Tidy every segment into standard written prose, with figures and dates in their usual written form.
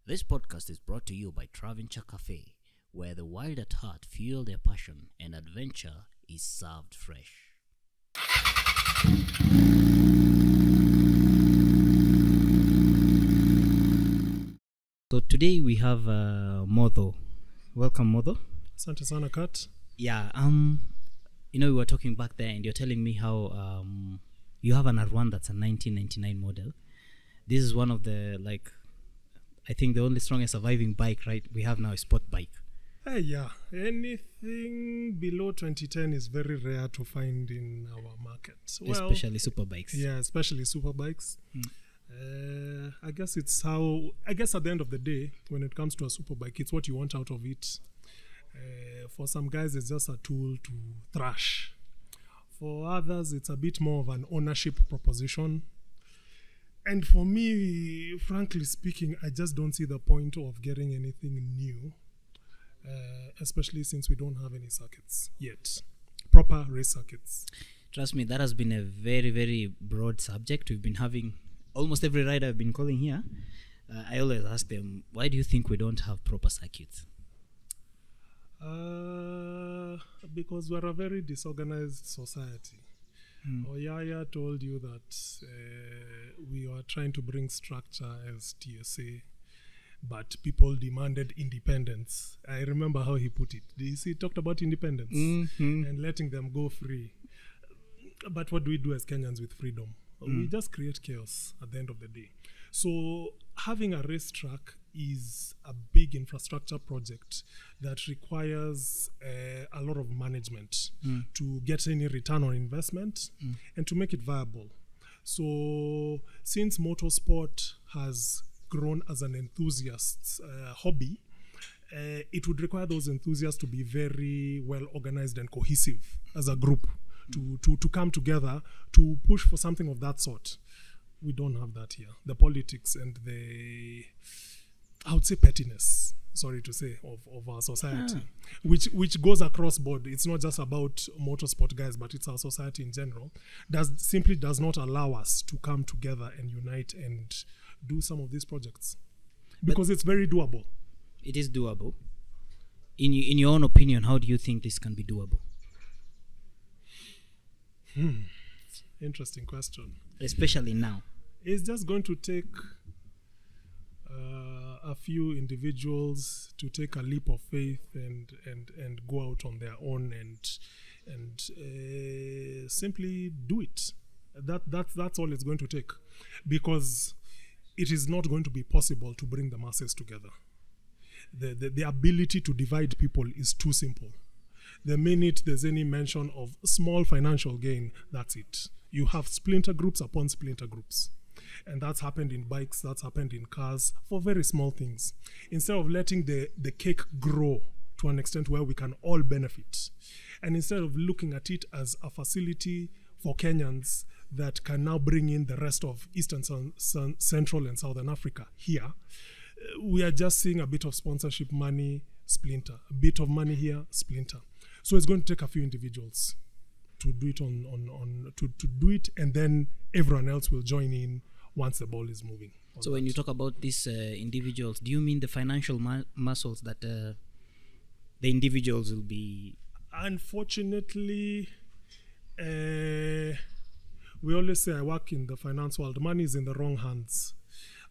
This podcast is brought to you by Travincha Cafe, where the wild at heart fuel their passion and adventure is served fresh. So today we have Motho. Welcome, Motho. Asante sana, Curt. Yeah, we were talking back there and you're telling me how you have an R1 that's a 1999 model. This is one of the, I think the only strongest surviving bike, right? We have now a sport bike. Yeah, anything below 2010 is very rare to find in our market. Especially super bikes. Yeah, especially super bikes. I guess at the end of the day, when it comes to a super bike, it's what you want out of it. For some guys, it's just a tool to thrash. For others, it's a bit more of an ownership proposition. And for me, frankly speaking, I just don't see the point of getting anything new, especially since we don't have any circuits yet, proper race circuits. Trust me, that has been a very, very broad subject. We've been having almost every rider I've been calling here. I always ask them, why do you think we don't have proper circuits? Because we're a very disorganized society. Oyaya told you that we were trying to bring structure as TSA, but people demanded independence. I remember how he put it. He talked about independence and letting them go free. But what do we do as Kenyans with freedom? We just create chaos at the end of the day. So having a racetrack is a big infrastructure project that requires a lot of management to get any return on investment and to make it viable. So since motorsport has grown as an enthusiast hobby, it would require those enthusiasts to be very well organized and cohesive as a group to come together to push for something of that sort. We don't have that here. The politics and I would say pettiness, sorry to say, of our society, which goes across board. It's not just about motorsport guys, but it's our society in general, simply does not allow us to come together and unite and do some of these projects. Because it's very doable. It is doable. In your own opinion, how do you think this can be doable? Interesting question. Especially now. It's just going to take a few individuals to take a leap of faith and go out on their own and simply do it. That's all it's going to take, because it is not going to be possible to bring the masses together. The ability to divide people is too simple. The minute there's any mention of small financial gain, that's it. You have splinter groups upon splinter groups. And that's happened in bikes, that's happened in cars, for very small things. Instead of letting the cake grow to an extent where we can all benefit, and instead of looking at it as a facility for Kenyans that can now bring in the rest of Eastern, Central and Southern Africa here, we are just seeing a bit of sponsorship money, splinter. A bit of money here, splinter. So it's going to take a few individuals to do it to do it, and then everyone else will join in once the ball is moving. So when you talk about these individuals, do you mean the financial muscles that the individuals will be? Unfortunately, we always say, I work in the finance world, money is in the wrong hands.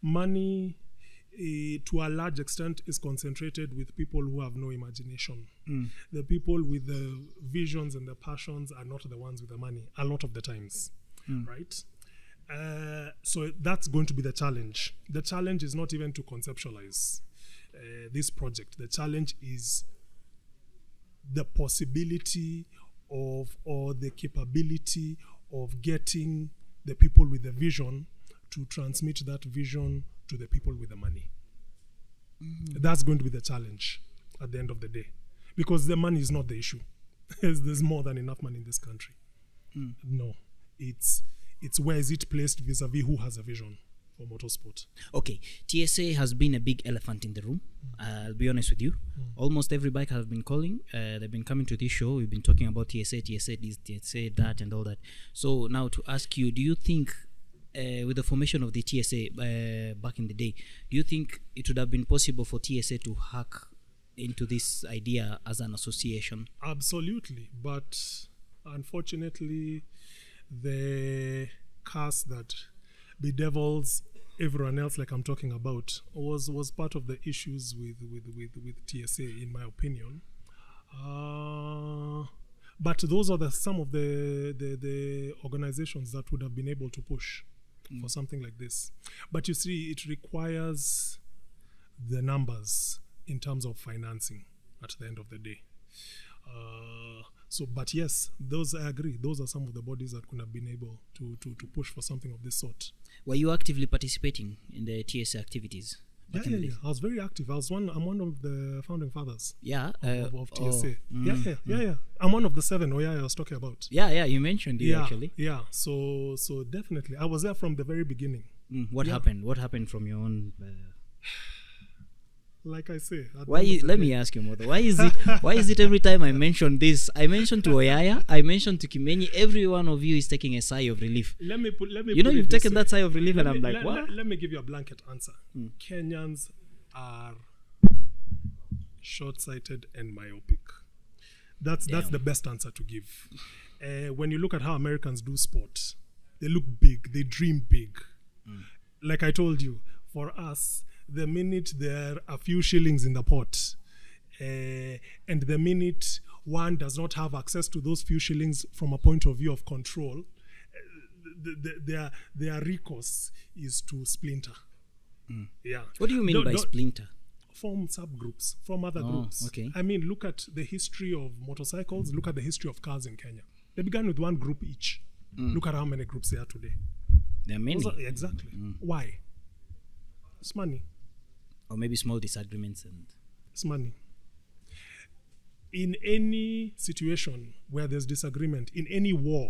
Money, to a large extent, is concentrated with people who have no imagination. The people with the visions and the passions are not the ones with the money a lot of the times, right? So that's going to be the challenge. The challenge is not even to conceptualize this project. The challenge is the possibility of, or the capability of getting the people with the vision to transmit that vision to the people with the money. That's going to be the challenge at the end of the day, because the money is not the issue. There's more than enough money in this country. No, it's where is it placed vis-a-vis who has a vision for motorsport. Okay, TSA has been a big elephant in the room. I'll be honest with you. Almost every bike I've been calling, they've been coming to this show. We've been talking about TSA this, TSA that, and all that. So now to ask you, do you think with the formation of the TSA back in the day, do you think it would have been possible for TSA to hack into this idea as an association? Absolutely, but unfortunately, the curse that bedevils everyone else, like I'm talking about, was part of the issues with TSA, in my opinion. But those are some of the organizations that would have been able to push for something like this. But you see, it requires the numbers in terms of financing at the end of the day. But yes, I agree. Those are some of the bodies that could have been able to push for something of this sort. Were you actively participating in the TSA activities? Yeah. I was very active. I'm one of the founding fathers. Yeah. Of TSA. Yeah. I'm one of the 7 I was talking about. Yeah. You mentioned it actually. Yeah. So definitely, I was there from the very beginning. What happened? What happened from your own? Like I say, let me ask you, Motho, why is it every time I mention this, I mention to Oyaya, I mention to Kimenyi, every one of you is taking a sigh of relief? Let me you've taken that sigh of relief, and I'm like, what? Let me give you a blanket answer. Kenyans are short-sighted and myopic. That's the best answer to give. When you look at how Americans do sport, they look big, they dream big. Like I told you, for us, the minute there are a few shillings in the pot, and the minute one does not have access to those few shillings from a point of view of control, their recourse is to splinter. Yeah. What do you mean by splinter? Form subgroups from other groups. Okay. I mean, look at the history of motorcycles. Look at the history of cars in Kenya. They began with one group each. Look at how many groups there are today. There are many. Exactly. Why? It's money. Or maybe small disagreements. It's money. In any situation where there's disagreement, in any war,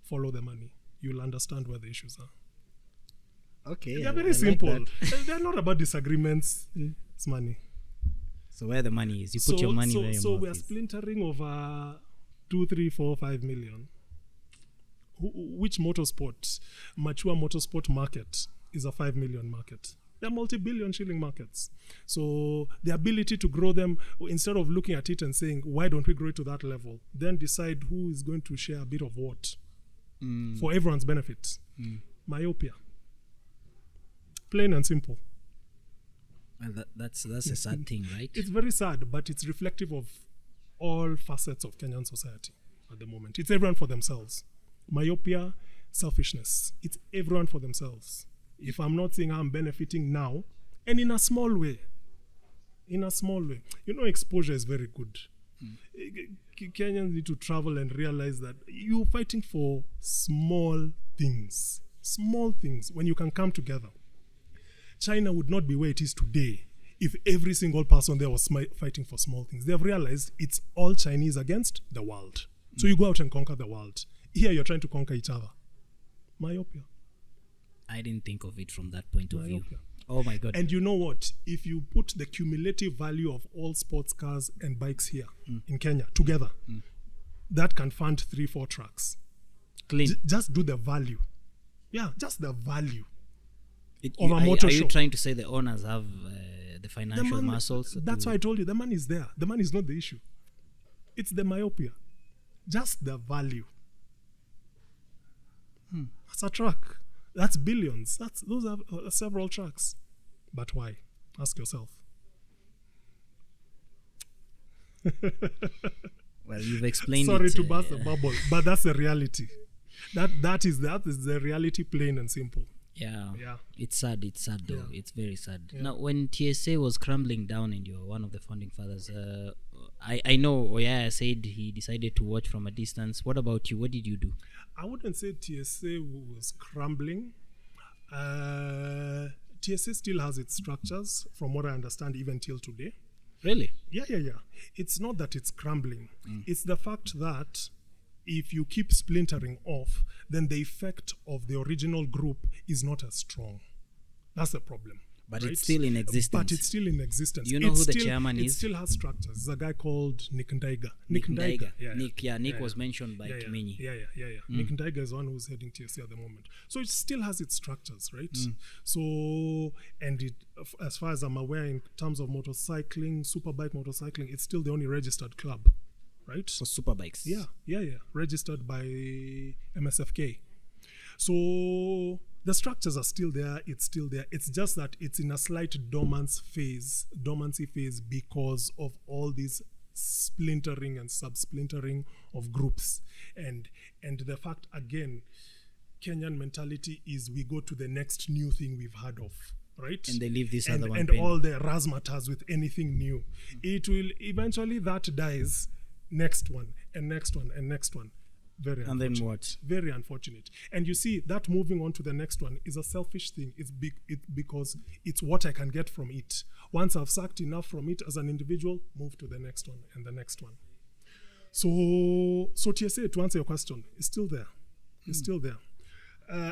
follow the money. You'll understand where the issues are. Okay. They're very simple. They're not about disagreements. It's money. So where the money is, you put your money where your mouth is. So we're splintering over 2, 3, 4, 5 million. Which mature motorsport market is a 5 million market? They're multi-billion shilling markets. So the ability to grow them, instead of looking at it and saying, why don't we grow it to that level? Then decide who is going to share a bit of what for everyone's benefit. Myopia. Plain and simple. Well, that's a sad thing, right? It's very sad, but it's reflective of all facets of Kenyan society at the moment. It's everyone for themselves. Myopia, selfishness. It's everyone for themselves. If I'm not seeing how I'm benefiting now, and in a small way, exposure is very good. Kenyans need to travel and realize that you're fighting for small things when you can come together. China would not be where it is today if every single person there was fighting for small things. They have realized it's all Chinese against the world. So you go out and conquer the world. Here you're trying to conquer each other. Myopia. I didn't think of it from that point of view. Oh my God. And you know what? If you put the cumulative value of all sports cars and bikes here in Kenya together, that can fund 3-4 trucks. Clean. Just do the value. Yeah, just the value of a motor show. Are you trying to say the owners have the financial muscles? That's why I told you the money is there. The money is not the issue. It's the myopia. Just the value. That's a truck. That's billions. Those are several trucks. But why? Ask yourself. Well, you've explained. Sorry to burst the bubble, but that's the reality. That is the reality, plain and simple. Yeah. It's sad though. Yeah. It's very sad. Yeah. Now, when TSA was crumbling down and you're one of the founding fathers, I know Oyaya said he decided to watch from a distance. What about you? What did you do? I wouldn't say TSA was crumbling. TSA still has its structures, from what I understand, even till today. Really? Yeah. It's not that it's crumbling. It's the fact that if you keep splintering off, then the effect of the original group is not as strong. That's the problem. But right? it's still in existence. But it's still in existence. Do you know who the still, chairman it is? It still has structures. There's a guy called Nick Ndaiga. Nick Ndaiga. Yeah, Nick was mentioned by Kimenyi. Yeah. Nick Ndaiga is the one who's heading TSC at the moment. So it still has its structures, right? So, and it, as far as I'm aware, in terms of motorcycling, superbike motorcycling, it's still the only registered club, right? For superbikes. Yeah. Registered by MSFK. So the structures are still there. It's still there. It's just that it's in a slight dormancy phase because of all these splintering and sub-splintering of groups. And the fact, again, Kenyan mentality is we go to the next new thing we've heard of, right? And they leave this other one. And all the razzmatazz with anything new. It will eventually, that dies, next one, and next one, and next one. Very unfortunate. And then what? Very unfortunate. And you see, that moving on to the next one is a selfish thing. It's because it's what I can get from it. Once I've sucked enough from it as an individual, move to the next one and the next one. So TSA, to answer your question, is still there. It's still there.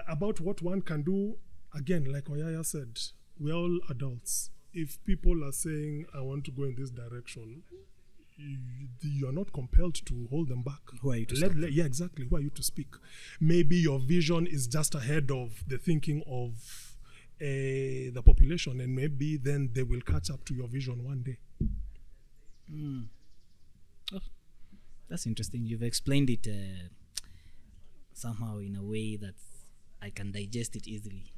About what one can do, again, like Oyaya said, we're all adults. If people are saying, I want to go in this direction, you are not compelled to hold them back. Who are you to speak? Yeah, exactly. Who are you to speak? Maybe your vision is just ahead of the thinking of the population, and maybe then they will catch up to your vision one day. Oh, that's interesting. You've explained it somehow in a way that I can digest it easily.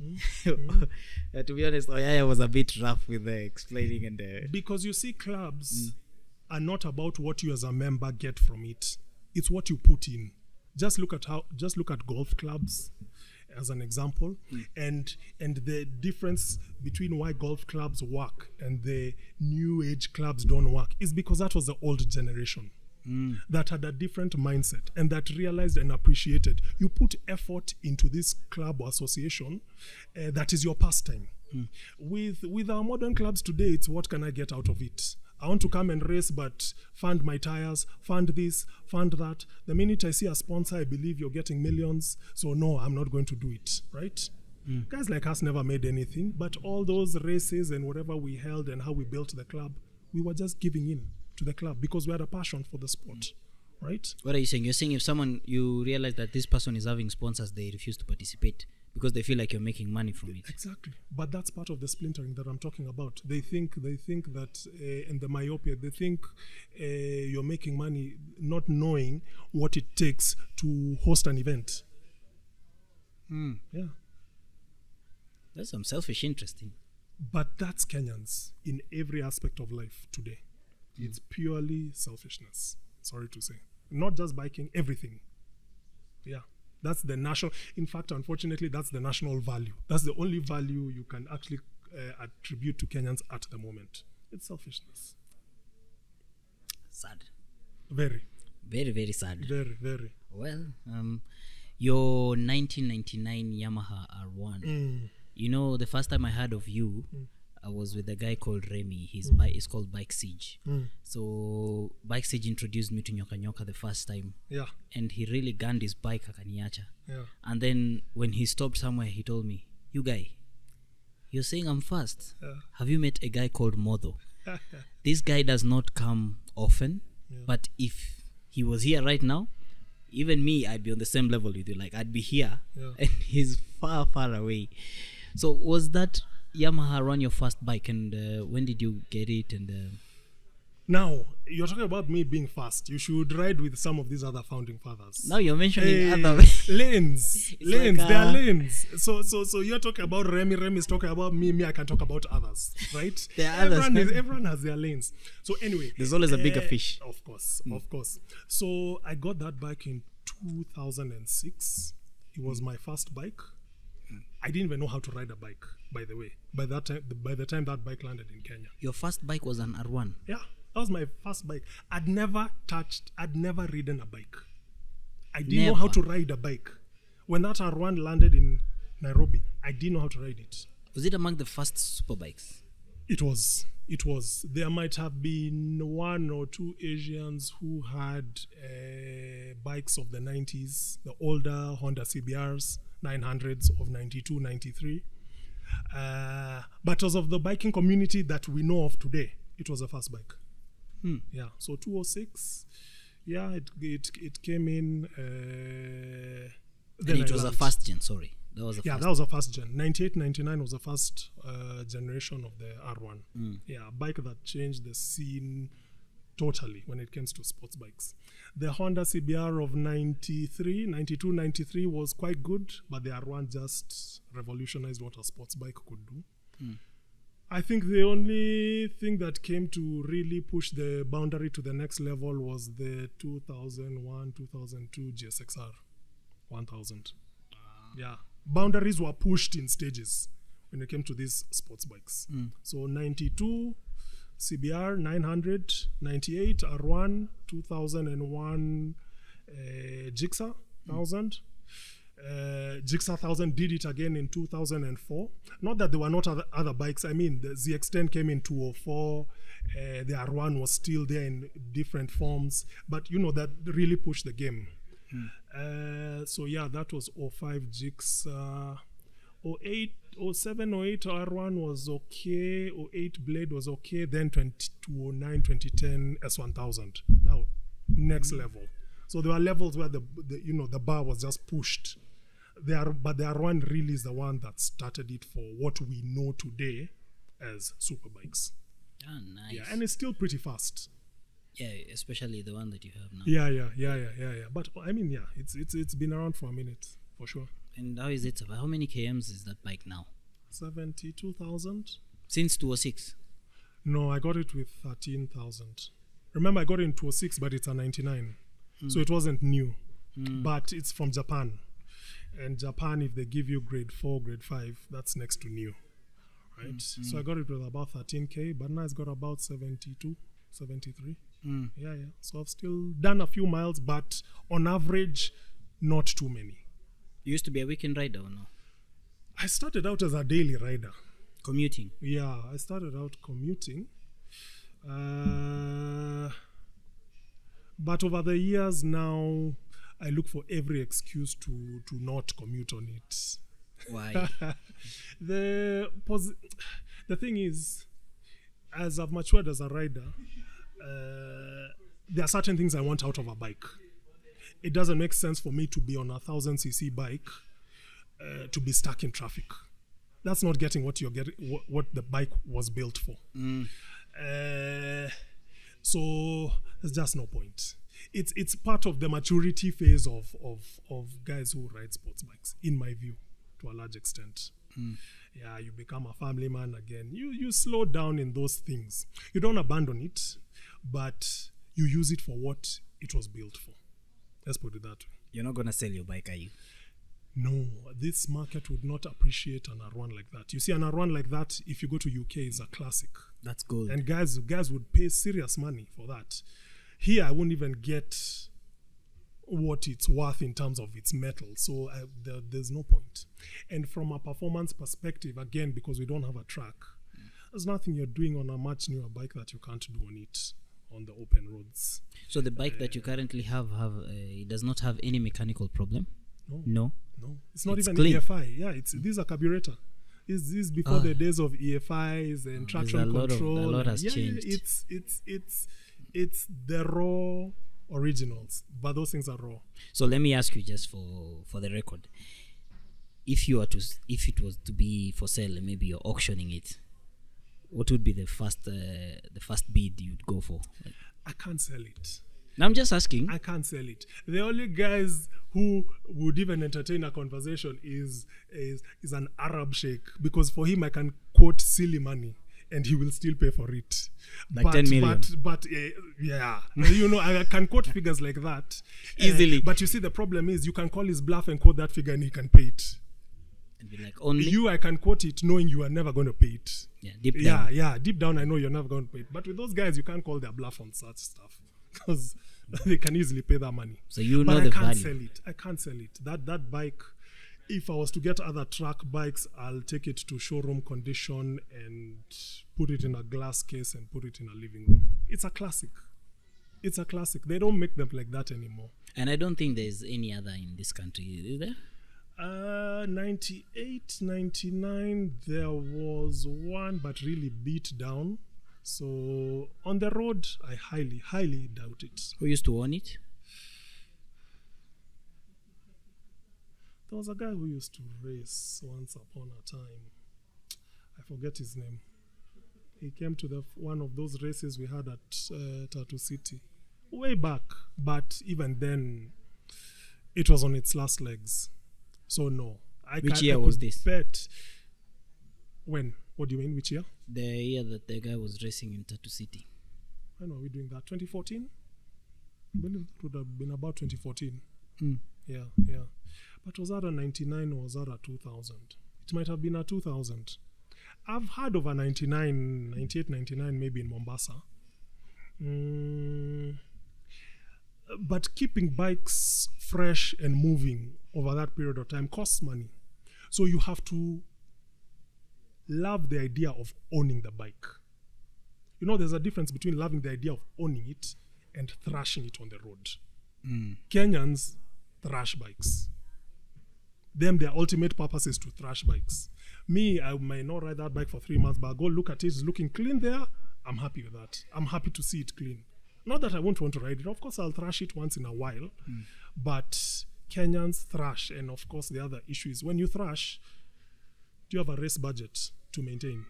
To be honest, Oyaya was a bit rough with the explaining and because you see, clubs are not about what you as a member get from it. It's what you put in. Just look at golf clubs as an example, and the difference between why golf clubs work and the new age clubs don't work is because that was the old generation that had a different mindset and that realized and appreciated you put effort into this club or association that is your pastime. With our modern clubs today, it's what can I get out of it? I want to come and race, but fund my tires, fund this, fund that. The minute I see a sponsor, I believe you're getting millions. So no, I'm not going to do it, right? Guys like us never made anything, but all those races and whatever we held and how we built the club, we were just giving in to the club because we had a passion for the sport, right? What are you saying? You're saying if you realize that this person is having sponsors, they refuse to participate because they feel like you're making money from it. Exactly. But that's part of the splintering that I'm talking about. They think that in the myopia, they think you're making money not knowing what it takes to host an event. Yeah. That's some selfish interesting. But that's Kenyans in every aspect of life today. It's purely selfishness. Sorry to say. Not just biking, everything. Yeah. That's the national, in fact, unfortunately, that's the national value. That's the only value you can actually attribute to Kenyans at the moment. It's selfishness. Sad. Very. Very, very sad. Very, very. Well, your 1999 Yamaha R1. You know, the first time I heard of you, I was with a guy called Remy. His bike is called Bike Siege. So Bike Siege introduced me to Nyoka Nyoka the first time. Yeah. And he really gunned his bike akaniacha. Yeah. And then when he stopped somewhere, he told me, "You guy, you're saying I'm fast. Have you met a guy called Motho? This guy does not come often, but if he was here right now, even me, I'd be on the same level with you. Like I'd be here, and he's far, far away." So was that Yamaha run your first bike, and when did you get it? And now you're talking about me being fast. You should ride with some of these other founding fathers. Now you're mentioning other lanes. Like there are lanes. So you're talking about Remy. Remy's talking about me. I can talk about others, right? There are others. Everyone has their lanes. So anyway, there's always a bigger fish. Of course. So I got that bike in 2006. It was my first bike. I didn't even know how to ride a bike, by the way. By the time that bike landed in Kenya. Your first bike was an R1? Yeah, that was my first bike. I'd never ridden a bike. I didn't know how to ride a bike. When that R1 landed in Nairobi, I didn't know how to ride it. Was it among the first super bikes? It was. There might have been one or two Asians who had bikes of the 90s, the older Honda CBRs, 900s of 92, 93. But as of the biking community that we know of today, it was a fast bike. Yeah, so 206. Yeah, it came in. And it was a fast gen. Sorry, that was a that was a fast gen. 98, 99 was the first generation of the R1. Yeah, a bike that changed the scene totally when it comes to sports bikes. The Honda CBR of 93, 92, 93 was quite good, but the R1 just revolutionized what a sports bike could do. I think the only thing that came to really push the boundary to the next level was the 2001, 2002 GSXR 1000. Yeah, boundaries were pushed in stages when it came to these sports bikes. So 92 CBR 900, 98 R1, 2001 Jigsaw 1000. Jigsaw 1000 did it again in 2004. Not that there were not other bikes. I mean, the ZX10 came in 2004. The R1 was still there in different forms. But, that really pushed the game. So, yeah, that was 05 Jigsaw. 08, 07, 08 R1 was okay. 08 Blade was okay. Then 2009, 2010 S1000. Now, next level. So there were levels where the bar was just pushed. But the R1 really is the one that started it for what we know today as superbikes. Ah, nice. Yeah, and it's still pretty fast. Yeah, especially the one that you have now. Yeah. But I mean, yeah, it's been around for a minute for sure. And how is it? How many kms is that bike now? 72,000. Since 2006? No, I got it with 13,000. Remember, I got it in 2006, but it's a 99. So it wasn't new. But it's from Japan. And Japan, if they give you grade 4, grade 5, that's next to new. Right? So I got it with about 13K, but now it's got about 72, 73. Yeah. So I've still done a few miles, but on average, not too many. You used to be a weekend rider or no? I started out as a daily rider. Commuting? Yeah, I started out commuting. But over the years now, I look for every excuse to not commute on it. Why? The thing is, as I've matured as a rider, there are certain things I want out of a bike. It doesn't make sense for me to be on a 1000cc bike to be stuck in traffic. That's not getting what you're getting, what the bike was built for. So there's just no point. It's part of the maturity phase of guys who ride sports bikes, in my view, to a large extent. Yeah, you become a family man again. You slow down in those things. You don't abandon it, but you use it for what it was built for. Let's put it that way. You're not going to sell your bike, are you? No, this market would not appreciate an R1 like that. You see, an R1 like that, if you go to UK, is a classic. That's good. And guys would pay serious money for that. Here, I won't even get what it's worth in terms of its metal. So there's no point. And from a performance perspective, again, because we don't have a track, there's nothing you're doing on a much newer bike that you can't do on it on the open roads. So the bike that you currently have it does not have any mechanical problem? No. It's not even clean. EFI. Yeah, this is a carburetor. This is before the days of EFIs and traction control. A lot has changed. It's the raw originals, but those things are raw. So let me ask you, just for the record, if it was to be for sale, maybe you're auctioning it, what would be the first bid you'd go for? I can't sell it. Now I'm just asking. I can't sell it. The only guys who would even entertain a conversation is an Arab sheikh, because for him I can quote silly money and he will still pay for it. Like 10 million. But yeah, I can quote figures like that easily. But you see, the problem is you can call his bluff and quote that figure and he can pay it. And be like, only you, I can quote it knowing you are never going to pay it. Yeah, deep down. Yeah, deep down I know you're never going to pay it. But with those guys, you can't call their bluff on such stuff because they can easily pay that money. So the value. I can't sell it. That bike, if I was to get other track bikes, I'll take it to showroom condition and put it in a glass case and put it in a living room. It's a classic. They don't make them like that anymore. And I don't think there's any other in this country, is there? 98, 99, there was one, but really beat down. So on the road, I highly doubt it. Who used to own it? There was a guy who used to race once upon a time. I forget his name. He came to one of those races we had at Tattoo City way back, but even then, it was on its last legs. So no. Which year was this? Bet. When? What do you mean? Which year? The year that the guy was racing in Tattoo City. When were we doing that? 2014? I believe it would have been about 2014. Yeah. But was that a 99 or was that a 2000? It might have been a 2000. I've heard of a 99, 98, 99 maybe in Mombasa. But keeping bikes fresh and moving over that period of time costs money. So you have to love the idea of owning the bike. You know, there's a difference between loving the idea of owning it and thrashing it on the road. Kenyans thrash bikes. Their ultimate purpose is to thrash bikes. Me, I may not ride that bike for 3 months, but I go look at it, it's looking clean there. I'm happy with that. I'm happy to see it clean. Not that I won't want to ride it. Of course, I'll thrash it once in a while. But Kenyans thrash. And of course, the other issue is when you thrash, do you have a race budget to maintain?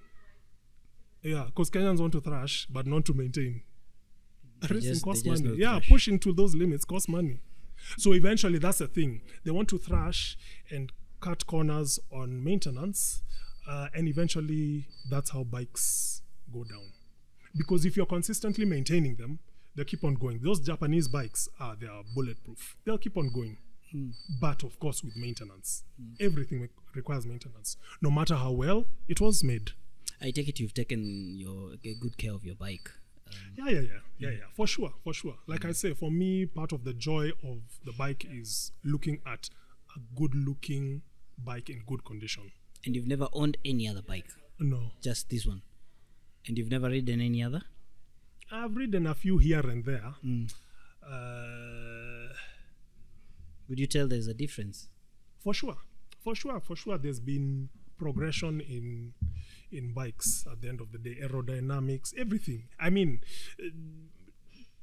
Yeah, because Kenyans want to thrash, but not to maintain. Racing costs money. Yeah, thrash. Pushing to those limits costs money. So eventually, that's the thing. They want to thrash and cut corners on maintenance. And eventually, that's how bikes go down. Because if you're consistently maintaining them, they keep on going. Those Japanese bikes, they are bulletproof. They'll keep on going. But of course, with maintenance. Everything requires maintenance. No matter how well it was made. I take it you've taken good care of your bike. Yeah. For sure. Like I say, for me, part of the joy of the bike is looking at a good-looking bike in good condition. And you've never owned any other bike? No. Just this one? And you've never ridden any other? I've ridden a few here and there. Would you tell there's a difference? For sure. There's been progression in bikes at the end of the day. Aerodynamics, everything. I mean,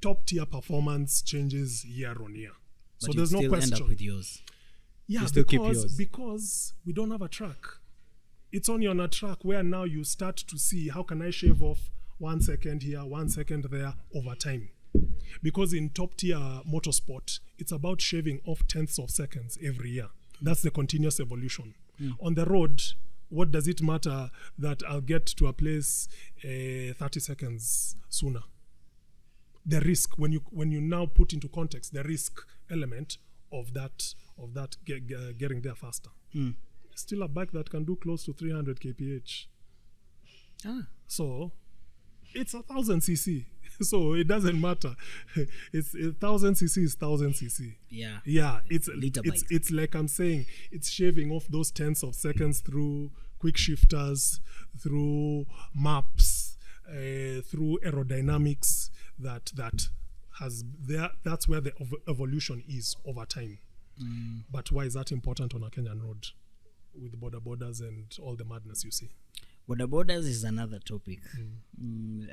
top tier performance changes year on year. But so there's no question. End up with yours. Yeah, because we don't have a track. It's only on a track where now you start to see how can I shave off 1 second here, 1 second there over time. Because in top tier motorsport, it's about shaving off tenths of seconds every year. That's the continuous evolution. On the road, what does it matter that I'll get to a place 30 seconds sooner? The risk, when you now put into context the risk element of that getting there faster. Still a bike that can do close to 300 kph. So it's 1,000 cc. So it doesn't matter. It's 1,000 cc is 1,000 cc. Yeah. It's like I'm saying, it's shaving off those tenths of seconds through quick shifters, through maps, through aerodynamics. That's where the evolution is over time. But why is that important on a Kenyan road with borders and all the madness you see? Borders is another topic.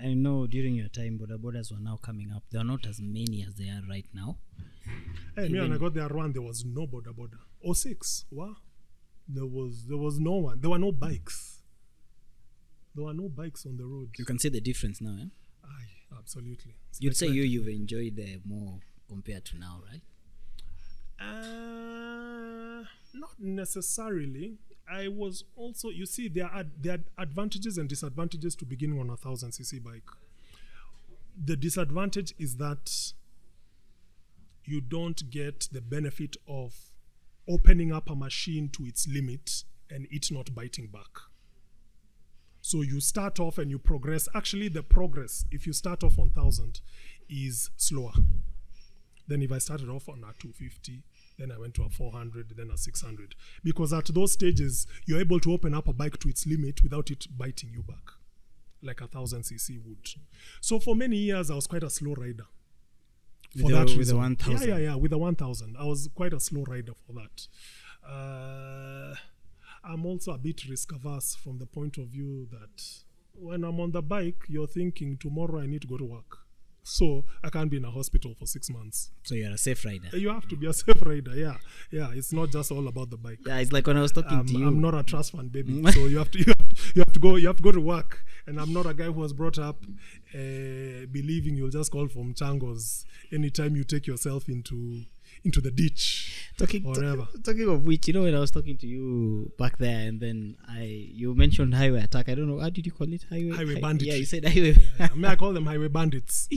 I know during your time, borders were now coming up. There are not as many as they are right now. Hey, me when I got there around, there was no border. 06, wow. There was no one. There were no bikes. There were no bikes on the road. You can see the difference now, eh? Aye, absolutely. You'd say you've enjoyed more compared to now, right? Not necessarily. I was also, you see, there are advantages and disadvantages to beginning on a 1,000 cc bike. The disadvantage is that you don't get the benefit of opening up a machine to its limit and it not biting back. So you start off and you progress. Actually, the progress, if you start off on 1,000, is slower. Then if I started off on a 250, then I went to a 400, then a 600. Because at those stages, you're able to open up a bike to its limit without it biting you back, like a 1,000 cc would. So for many years, I was quite a slow rider. For that reason. With the 1,000? Yeah, with the 1,000. I was quite a slow rider for that. I'm also a bit risk averse from the point of view that when I'm on the bike, you're thinking tomorrow I need to go to work. So I can't be in a hospital for 6 months. So you're a safe rider. You have to be a safe rider, yeah. It's not just all about the bike. Yeah, it's like when I was talking to you. I'm not a trust fund baby, so you have to go to work. And I'm not a guy who was brought up believing you'll just call for mchangos anytime you take yourself into the ditch. Talking of which, when I was talking to you back there, and then you mentioned highway attack. I don't know, how did you call it? Highway banditry. Yeah, you said highway. I mean, I call them highway bandits.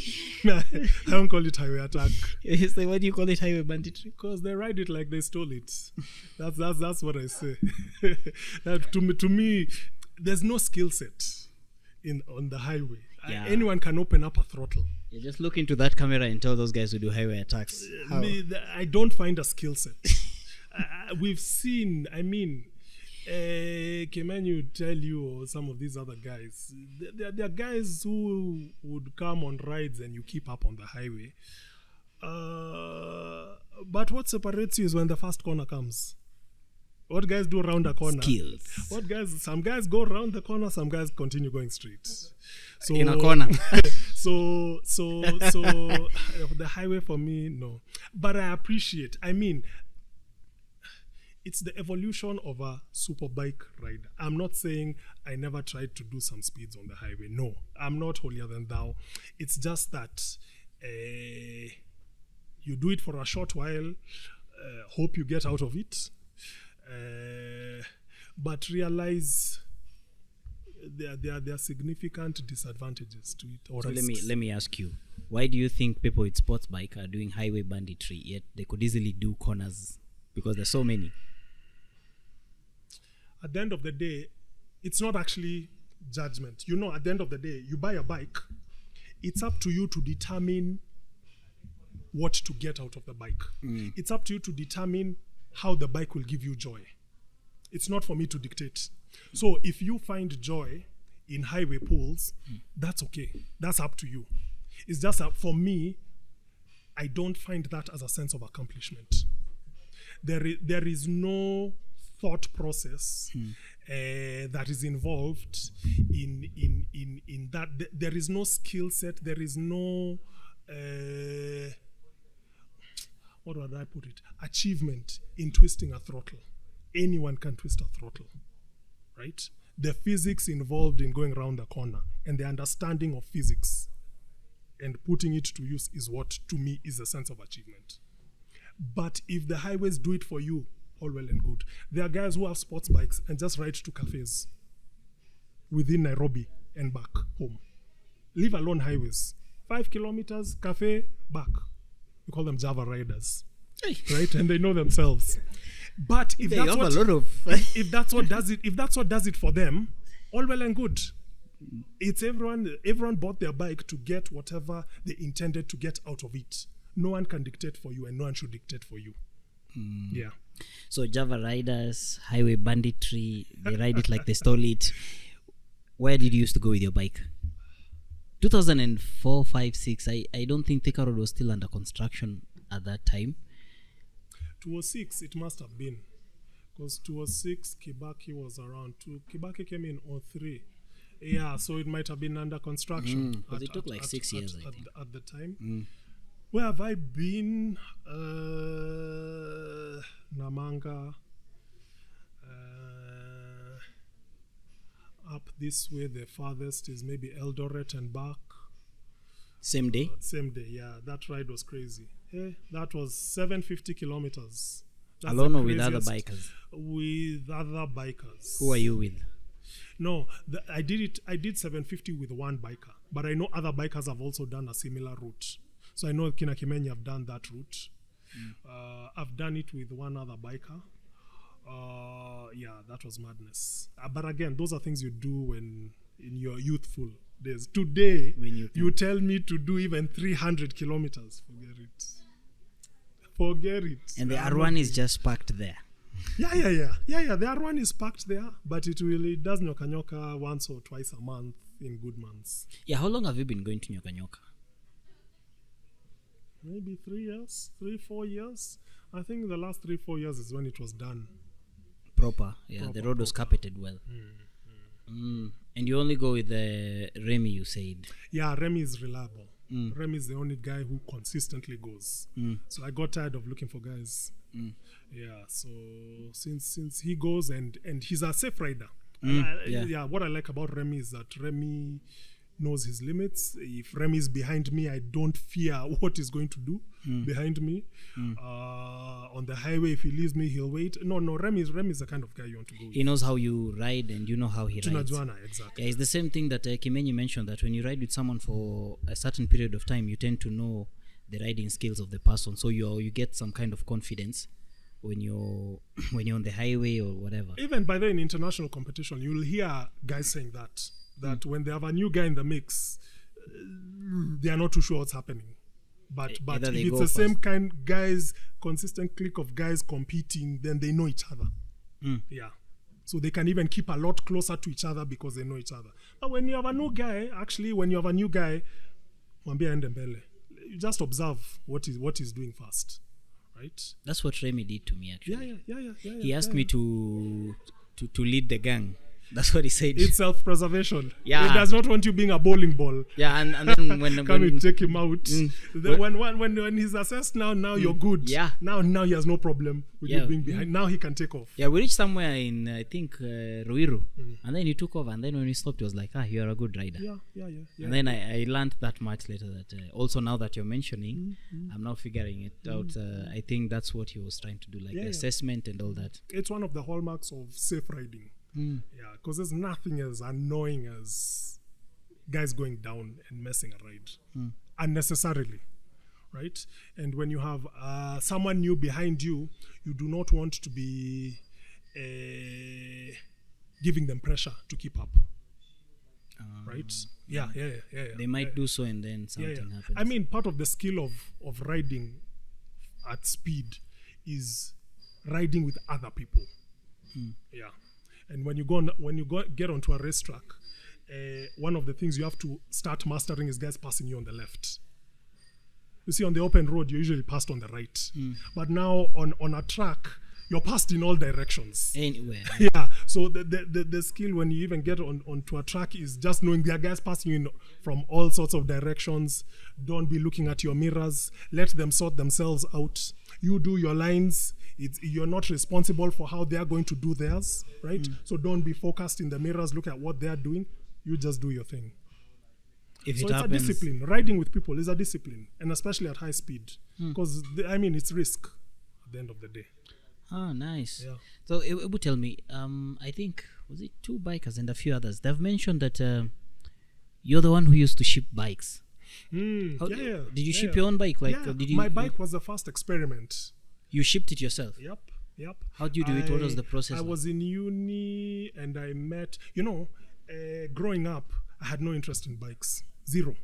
I don't call it highway attack. You say, why do you call it highway banditry? Because they ride it like they stole it. That's what I say. To me, there's no skill set on the highway. Yeah. Anyone can open up a throttle. You just look into that camera and tell those guys who do highway attacks. I don't find a skill set. We've seen, Kenyan tell you, or some of these other guys, there are guys who would come on rides and you keep up on the highway. But what separates you is when the first corner comes. What guys do around the corner? Skills. Some guys go around the corner, some guys continue going straight. So in a corner. so the highway for me, no. But I appreciate. It's the evolution of a super bike rider. I'm not saying I never tried to do some speeds on the highway. No, I'm not holier than thou. It's just that you do it for a short while, hope you get out of it. But realize there are significant disadvantages to it. Or so let me ask you, why do you think people with sports bike are doing highway banditry yet they could easily do corners? Because there's so many. At the end of the day, it's not actually judgment. At the end of the day, you buy a bike, it's up to you to determine what to get out of the bike. It's up to you to determine how the bike will give you joy. It's not for me to dictate. So if you find joy in highway pulls, that's okay. That's up to you. It's just for me, I don't find that as a sense of accomplishment. There is no thought process that is involved in that. There is no skill set. There is no what would I put it? Achievement in twisting a throttle. Anyone can twist a throttle, right? The physics involved in going around the corner and the understanding of physics and putting it to use is what, to me, is a sense of achievement. But if the highways do it for you, all well and good. There are guys who have sports bikes and just ride to cafes within Nairobi and back home. Leave alone highways. 5 kilometers, cafe, back. We call them Java riders, right? And they know themselves. But if that's what does it for them, all well and good. It's everyone bought their bike to get whatever they intended to get out of it. No one can dictate for you, and no one should dictate for you. Yeah. So Java riders, highway banditry, they ride it like they stole it. Where did you used to go with your bike? 2004, 5, 6. I don't think Thika Road was still under construction at that time. 2006 it must have been, because 2006 Kibaki was around. Kibaki came in 2003. Yeah, so it might have been under construction. Because it took like 6 years, I think. At the time. Where have I been? Namanga. Up this way, the farthest is maybe Eldoret and back. Same day? Same day, yeah. That ride was crazy. That was 750 kilometers. That's alone or with other bikers? With other bikers. Who are you with? No, I did 750 with one biker. But I know other bikers have also done a similar route. So I know Kenyan have done that route. I've done it with one other biker. Yeah, that was madness. But again, those are things you do when in your youthful days. Today, when you tell me to do even 300 kilometers, forget it. And the R1 is just parked there. Yeah. The R1 is parked there, but it does nyoka once or twice a month in good months. Yeah, how long have you been going to nyoka? maybe 4 years. I think the last 4 years is when it was done. Proper. Yeah, the road was carpeted well. And you only go with the Remy, you said. Yeah, Remy is reliable. Remy is the only guy who consistently goes. So I got tired of looking for guys. Yeah, so since he goes and he's a safe rider. What I like about Remy is that Remy knows his limits. If Remy is behind me, I don't fear what he's going to do behind me. On the highway, if he leaves me, he'll wait. No, Remy is the kind of guy you want to go with. He knows how you ride and you know how he rides. Exactly. Yeah, it's the same thing that Kimeni mentioned, that when you ride with someone for a certain period of time, you tend to know the riding skills of the person. So you get some kind of confidence when you're on the highway or whatever. Even by then in international competition, you'll hear guys saying that when they have a new guy in the mix, they are not too sure what's happening. But if it's the same kind guys, consistent clique of guys competing, then they know each other. Yeah. So they can even keep a lot closer to each other because they know each other. But when you have a new guy, mwambie aende mbele. You just observe what he's doing first. Right? That's what Remy did to me, actually. Yeah. He asked me to lead the gang. That's what he said. It's self-preservation. Yeah. He does not want you being a bowling ball. Yeah, and then when you take him out. When he's assessed now you're good. Yeah. Now he has no problem with you being behind. Now he can take off. Yeah, we reached somewhere in, I think, Ruiru. And then he took over. And then when he stopped, he was like, you're a good rider. Yeah. And then I learned that much later that also now that you're mentioning, I'm now figuring it out. I think that's what he was trying to do, like the assessment and all that. It's one of the hallmarks of safe riding. Yeah, because there's nothing as annoying as guys going down and messing a ride unnecessarily, right? And when you have someone new behind you, you do not want to be giving them pressure to keep up, right? Yeah. They might do so and then something happens. I mean, part of the skill of riding at speed is riding with other people. Yeah. And when you get onto a racetrack, one of the things you have to start mastering is guys passing you on the left. You see, on the open road, you're usually passed on the right. But now on a track, you're passed in all directions. Anywhere. Yeah. So the skill when you even get onto a track is just knowing there are guys passing you in from all sorts of directions. Don't be looking at your mirrors. Let them sort themselves out. You do your lines. You're not responsible for how they are going to do theirs, right? So don't be focused in the mirrors. Look at what they are doing. You just do your thing. If so it it's happens, a discipline. Riding with people is a discipline, and especially at high speed, because it's risk at the end of the day. Oh, nice. Yeah. So Ebu, tell me, I think, was it 2 bikers and a few others? They've mentioned that you're the one who used to ship bikes. Did you ship your own bike? My bike was the first experiment. You shipped it yourself? Yep. How do you do it? What was the process? I was in uni and I met, growing up, I had no interest in bikes. Zero.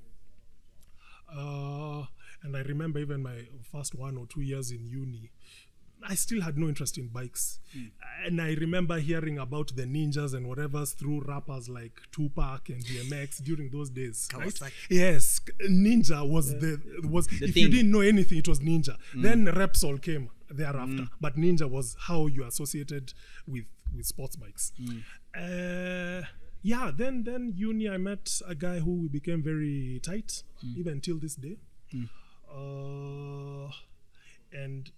And I remember even my first 1 or 2 years in uni, I still had no interest in bikes. And I remember hearing about the ninjas and whatever's through rappers like Tupac and DMX during those days. Right? Yes, Ninja was the if thing. You didn't know anything, it was Ninja. Then Repsol came thereafter. But Ninja was how you associated with sports bikes. Then uni, I met a guy who we became very tight, even till this day. And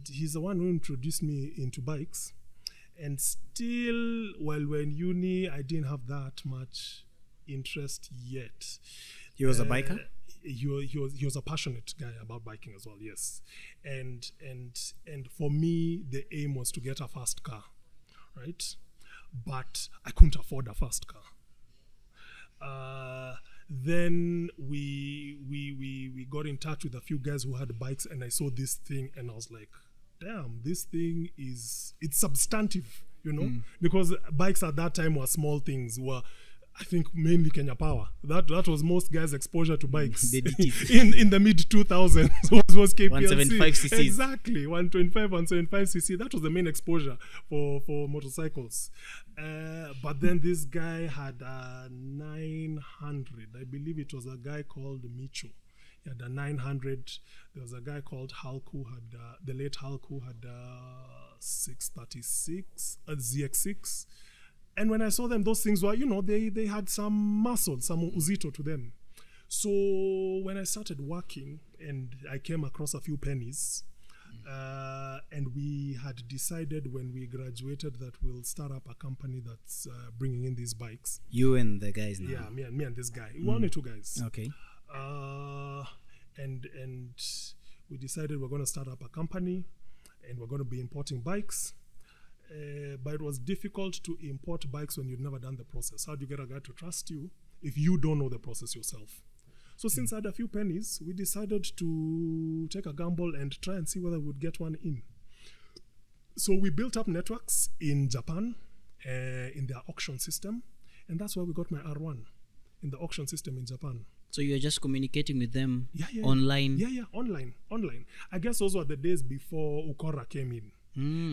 he's the one who introduced me into bikes. And still, while we're in uni, I didn't have that much interest yet. He was a biker? He was a passionate guy about biking as well, yes. And for me, the aim was to get a fast car, right? But I couldn't afford a fast car. Then we got in touch with a few guys who had bikes, and I saw this thing and I was like, damn, this thing it's substantive, because bikes at that time were small things, were I think mainly Kenya Power. That was most guys' exposure to bikes in the mid 2000s. was KPLC. 175cc. Exactly, 125, 175cc. That was the main exposure for motorcycles. But then this guy had a 900. I believe it was a guy called Micho. He had a 900. There was a guy called Hulk who had, the late Hulk, who had 636, a ZX6. And when I saw them, those things were, they had some muscle, some uzito to them. So when I started working and I came across a few pennies, and we had decided when we graduated that we'll start up a company that's bringing in these bikes. You and the guys now? Yeah, me and this guy. We're only two guys. Okay. And we decided we're going to start up a company and we're going to be importing bikes. But it was difficult to import bikes when you've never done the process. How do you get a guy to trust you if you don't know the process yourself? So since I had a few pennies, we decided to take a gamble and try and see whether we would get one in. So we built up networks in Japan, in their auction system, and that's where we got my R1, in the auction system in Japan. So you're just communicating with them online? Yeah, online. I guess those were the days before Ukora came in.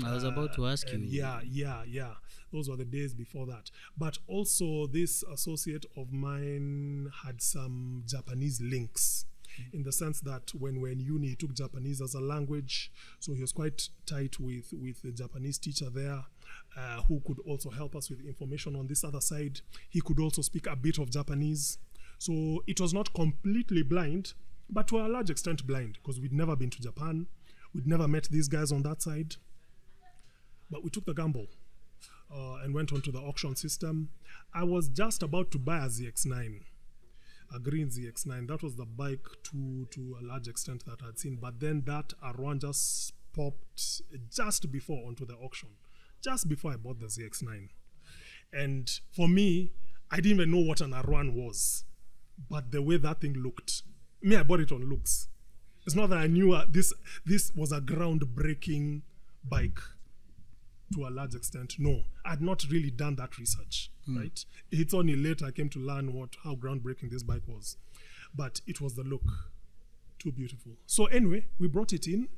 I was about to ask you. Yeah. Those were the days before that. But also, this associate of mine had some Japanese links, in the sense that when we're in uni, he took Japanese as a language. So he was quite tight with the Japanese teacher there, who could also help us with information on this other side. He could also speak a bit of Japanese. So it was not completely blind, but to a large extent blind, because we'd never been to Japan. We'd never met these guys on that side. But we took the gamble and went on to the auction system. I was just about to buy a ZX9, a green ZX9. That was the bike to a large extent that I'd seen. But then that R1 just popped just before onto the auction, just before I bought the ZX9. And for me, I didn't even know what an R1 was. But the way that thing looked, I bought it on looks. It's not that I knew this was a groundbreaking bike to a large extent. No, I had not really done that research, right? It's only later I came to learn how groundbreaking this bike was. But it was the look. Too beautiful. So anyway, we brought it in.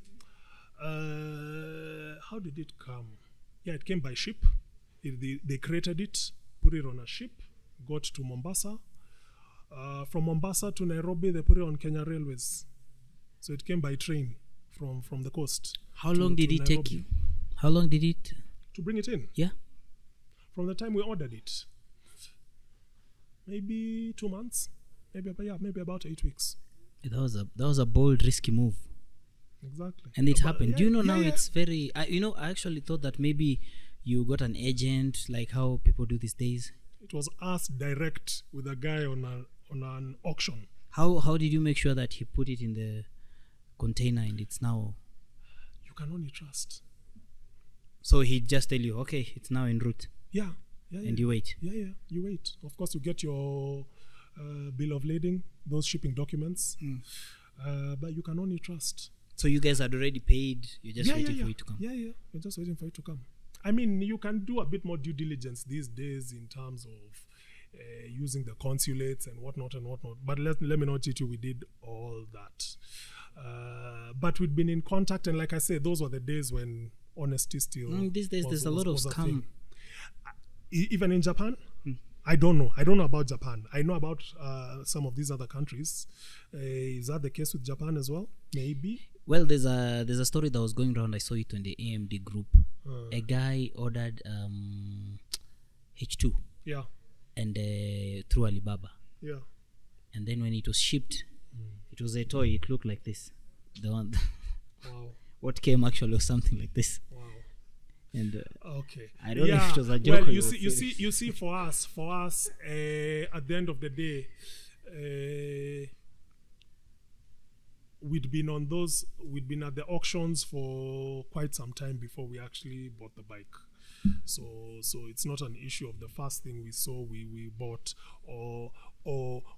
How did it come? Yeah, it came by ship. They created it, put it on a ship, got to Mombasa. From Mombasa to Nairobi, they put it on Kenya Railways. So it came by train from the coast. How long did it take you? How long did it? To bring it in? Yeah. From the time we ordered it. Maybe 2 months. Maybe about 8 weeks. That was a bold, risky move. Exactly. And it happened. Do you know now it's very... I actually thought that maybe you got an agent, like how people do these days. It was us direct with a guy on an auction. How did you make sure that he put it in the container and it's now... You can only trust. So he'd just tell you, okay, it's now en route. Yeah. And you wait. Yeah, you wait. Of course, you get your bill of lading, those shipping documents. But you can only trust. So you guys had already paid, you're just waiting for it to come? Yeah, you're just waiting for it to come. I mean, you can do a bit more due diligence these days in terms of using the consulates and whatnot. But let me not cheat you, we did all that. But we'd been in contact, and like I said, those were the days when honesty still these days there's a lot of scam. Even in Japan? I don't know about Japan. I know about some of these other countries. Is that the case with Japan as well? Maybe. Well, there's a story that was going around. I saw it on the AMD group. A guy ordered H2. Yeah. And through Alibaba. Yeah. And then when it was shipped, it was a toy. It looked like this. The one. Wow. What came actually was something like this. Wow. And okay, I don't know if it was a joke. Well, you see, for us, at the end of the day, we'd been at the auctions for quite some time before we actually bought the bike. So it's not an issue of the first thing we saw we bought, or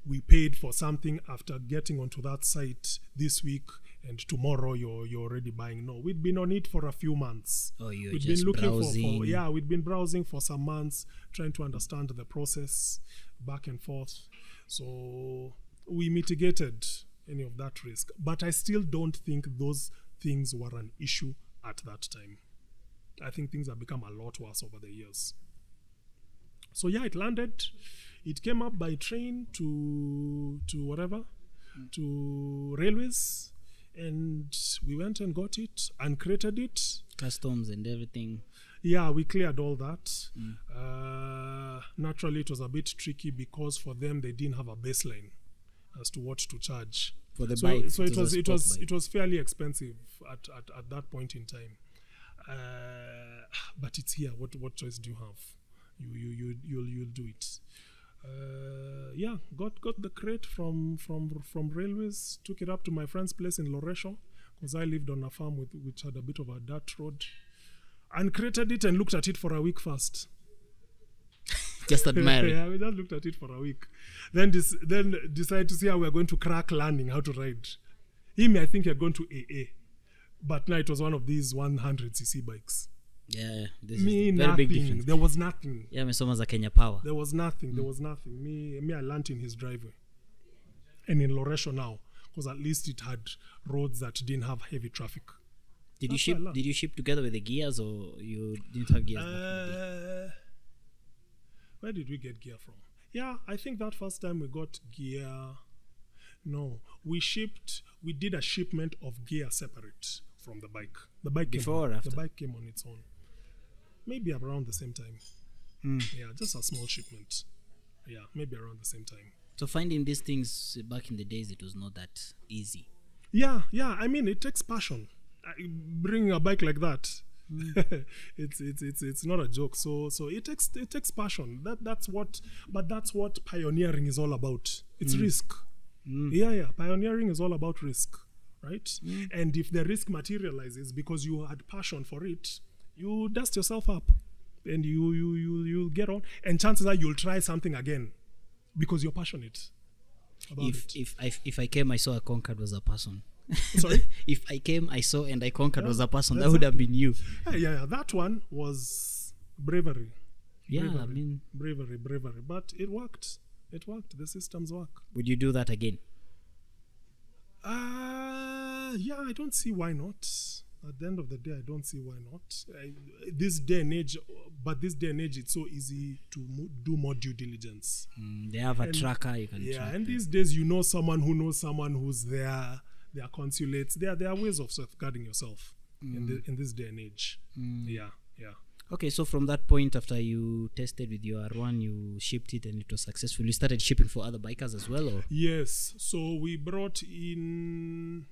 we paid for something after getting onto that site this week and tomorrow you're already buying. No, we'd been on it for a few months. Oh, you're we'd just been looking browsing. we'd been browsing for some months, trying to understand the process back and forth. So we mitigated any of that risk. But I still don't think those things were an issue at that time. I think things have become a lot worse over the years. So yeah, it landed. It came up by train to whatever. to railways, and we went and got it and created it. Customs and everything. Yeah, we cleared all that. Naturally, it was a bit tricky because for them they didn't have a baseline as to what to charge For the bike. So it bike. was fairly expensive at that point in time. But it's here. What choice do you have? You'll do it. Got the crate from railways. Took it up to my friend's place in Loresho because I lived on a farm which had a bit of a dirt road, and created it and looked at it for a week first. Just admiring. Yeah, we just looked at it for a week. Then decided to see how we are going to crack learning how to ride. I think he had gone to AA, but now it was one of these 100cc bikes. Yeah, this is very big difference. There was nothing. Yeah, mesoma za Kenya Power. There was nothing. Me, I learned in his driveway, and in Loresho now, because at least it had roads that didn't have heavy traffic. Did you ship together with the gears, or you didn't have gears? Where did we get gear from? Yeah, I think that first time we got gear. No, we did a shipment of gear separate from the bike. The bike Before or after? The bike came on its own. Maybe around the same time. Yeah, just a small shipment. Yeah, maybe around the same time. So finding these things back in the days, it was not that easy. Yeah. I mean, it takes passion. Bringing a bike like that, it's not a joke. So it takes passion. That's what pioneering is all about. It's risk. Yeah. Pioneering is all about risk, right? And if the risk materializes because you had passion for it, you dust yourself up, and you'll get on. And chances are you'll try something again because you're passionate about it. If I came, I saw a Conquered was a person. Sorry? If I came, I saw and I conquered was a person, that would have been you. Yeah. That one was bravery. Yeah, I mean, bravery. But it worked. The systems work. Would you do that again? Yeah, I don't see why not. At the end of the day, I don't see why not. This day and age, it's so easy to do more due diligence. They have a tracker you can track. Yeah, and these days you know someone who knows someone who's there. There are consulates. There are ways of safeguarding yourself in this day and age. Yeah. Okay, so from that point, after you tested with your R1, you shipped it and it was successful. You started shipping for other bikers as well, or? Yes. So we brought in.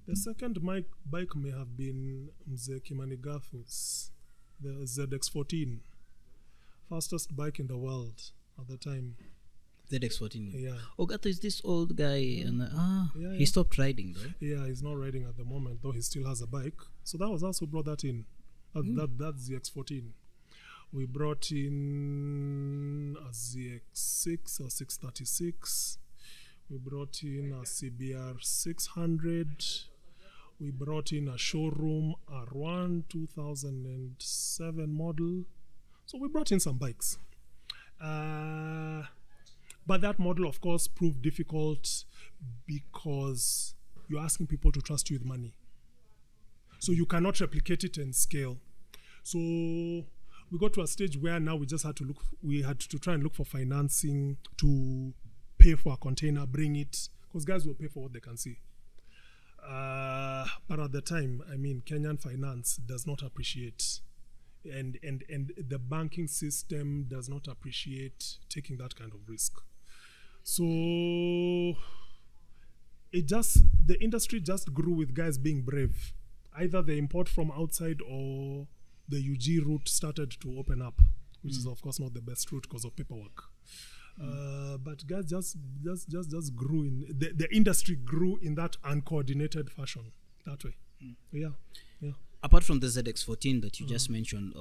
The second bike may have been Mzee Kimani Gathu's, the ZX14, fastest bike in the world at the time. ZX14. Yeah. Gathu is this old guy, and he stopped riding though. Yeah, he's not riding at the moment, though he still has a bike. So that was us who brought that in. That's the ZX14. We brought in a ZX6 or 636. We brought in a CBR 600. We brought in a showroom R1 2007 model. So we brought in some bikes. But that model, of course, proved difficult because you're asking people to trust you with money. So you cannot replicate it and scale. So we got to a stage where now we just had to try and look for financing to pay for a container, bring it, because guys will pay for what they can see. But at the time, I mean, Kenyan finance does not appreciate, and the banking system does not appreciate taking that kind of risk. So the industry just grew with guys being brave. Either they import from outside or the UG route started to open up, which is of course not the best route because of paperwork. But guys just grew in the industry grew in that uncoordinated fashion that way. Yeah. Apart from the ZX14 that you just mentioned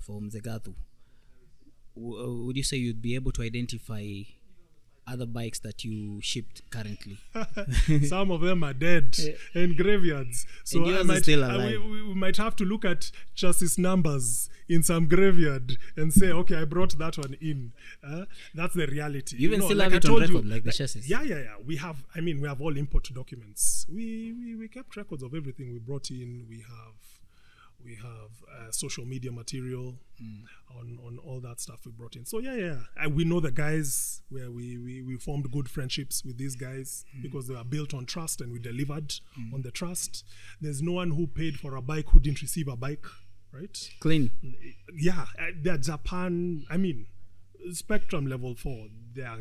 from the Gathu, would you say you'd be able to identify other bikes that you shipped currently? Some of them are dead in graveyards. So we might have to look at chassis numbers in some graveyard and say, okay, I brought that one in. That's the reality. You even still have it on record, like the chassis? Yeah. We have all import documents. We kept records of everything we brought in. We have social media material on all that stuff we brought in. So and we know the guys where we formed good friendships with these guys because they were built on trust and we delivered on the trust. There's no one who paid for a bike who didn't receive a bike, right? Clean. Yeah, they're Japan. I mean, Spectrum level 4. They are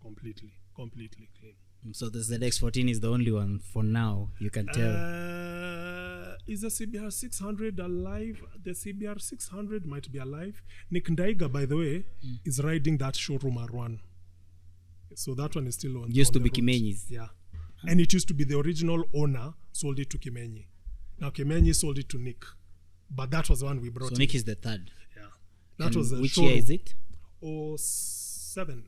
completely clean. So the ZX14 is the only one for now, you can tell. Is the CBR 600 alive? The CBR 600 might be alive. Nick Ndaiga, by the way, is riding that showroom R1. So that one is still on. Used on to be the road. Kimenyi's. Yeah. And it used to be the original owner sold it to Kimenyi. Now Kimenyi sold it to Nick. But that was the one we brought in. Nick is the third. Yeah. That And was the which showroom. year is it? 07.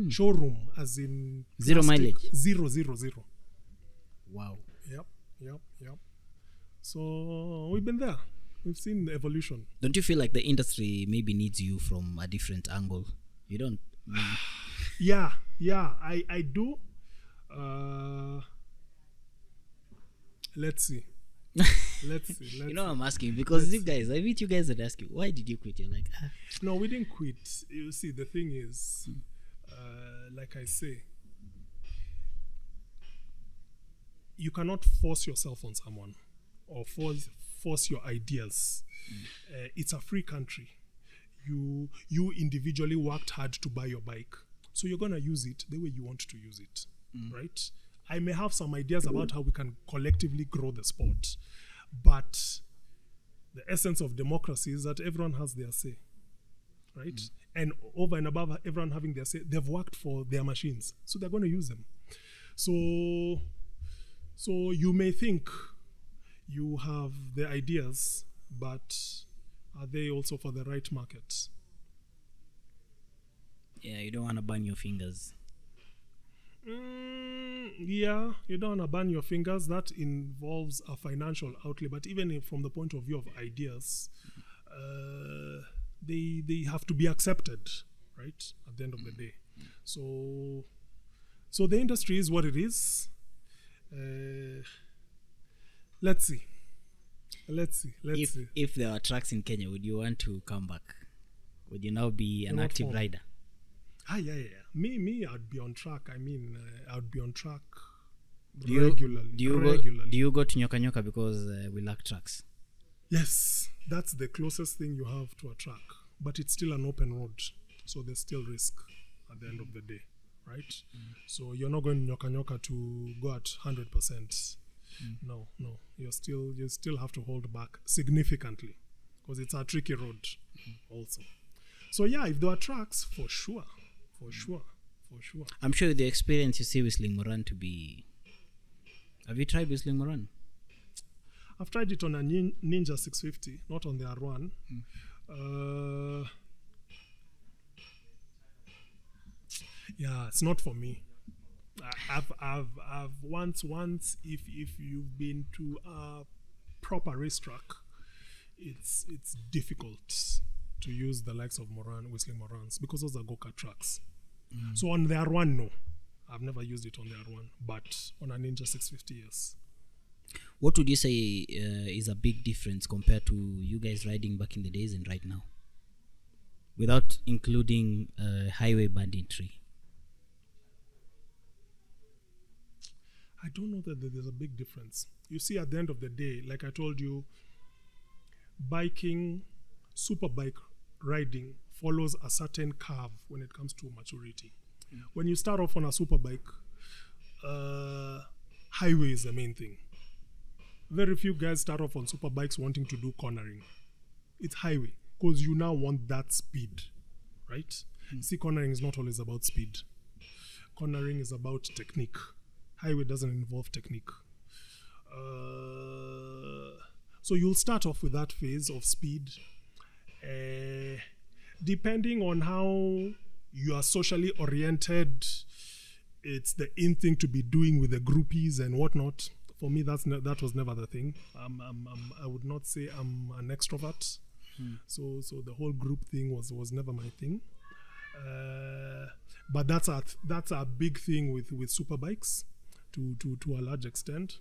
Showroom, as in Zero plastic. mileage. 000. Wow. Yep. So we've been there. We've seen the evolution. Don't you feel like the industry maybe needs you from a different angle? You don't? Yeah, I do. Let's see. You know, I'm asking because you guys, I meet you guys and ask you, why did you quit? You're like, No, we didn't quit. You see, the thing is, like I say, you cannot force yourself on someone or force your ideas. It's a free country. You individually worked hard to buy your bike, so you're gonna use it the way you want to use it, right? I may have some ideas about how we can collectively grow the sport, but the essence of democracy is that everyone has their say, right? And over and above everyone having their say, they've worked for their machines, so they're going to use them. So you may think you have the ideas, but are they also for the right market? yeah, you don't want to burn your fingers. Yeah, you don't want to burn your fingers. That involves a financial outlay. But even if from the point of view of ideas, they have to be accepted, right? At the end of the day. So the industry is what it is. Let's see. If there were tracks in Kenya, would you want to come back? Would you now be an active rider? Yeah. Me, I'd be on track. I mean, I'd be on track regularly. regularly. Do you go to Nyoka Nyoka because we lack tracks? Yes, that's the closest thing you have to a track. But it's still an open road. So there's still risk at the end of the day, right? So you're not going Nyoka Nyoka to go at 100%. No. You still have to hold back significantly because it's a tricky road also. So yeah, if there are tracks, for sure. I'm sure the experience you see Whistling Moran to be... Have you tried Whistling Moran? I've tried it on a Ninja 650, not on the R1. Yeah, it's not for me. I've once if you've been to a proper racetrack, it's difficult to use the likes of Whistling Morans because those are go-kart tracks. So on the R1, no. I've never used it on the R1, but on a Ninja 650, yes. What would you say is a big difference compared to you guys riding back in the days and right now? Without including highway banditry. I don't know that there's a big difference. You see, at the end of the day, like I told you, biking, superbike riding follows a certain curve when it comes to maturity. When you start off on a superbike, highway is the main thing. Very few guys start off on superbikes wanting to do cornering. It's highway because you now want that speed, right? See, cornering is not always about speed. Cornering is about technique. Highway doesn't involve technique. So you'll start off with that phase of speed. Depending on how you are socially oriented, it's the in thing to be doing with the groupies and whatnot. For me, that was never the thing. I would not say I'm an extrovert. So the whole group thing was never my thing. But that's a big thing with superbikes to a large extent.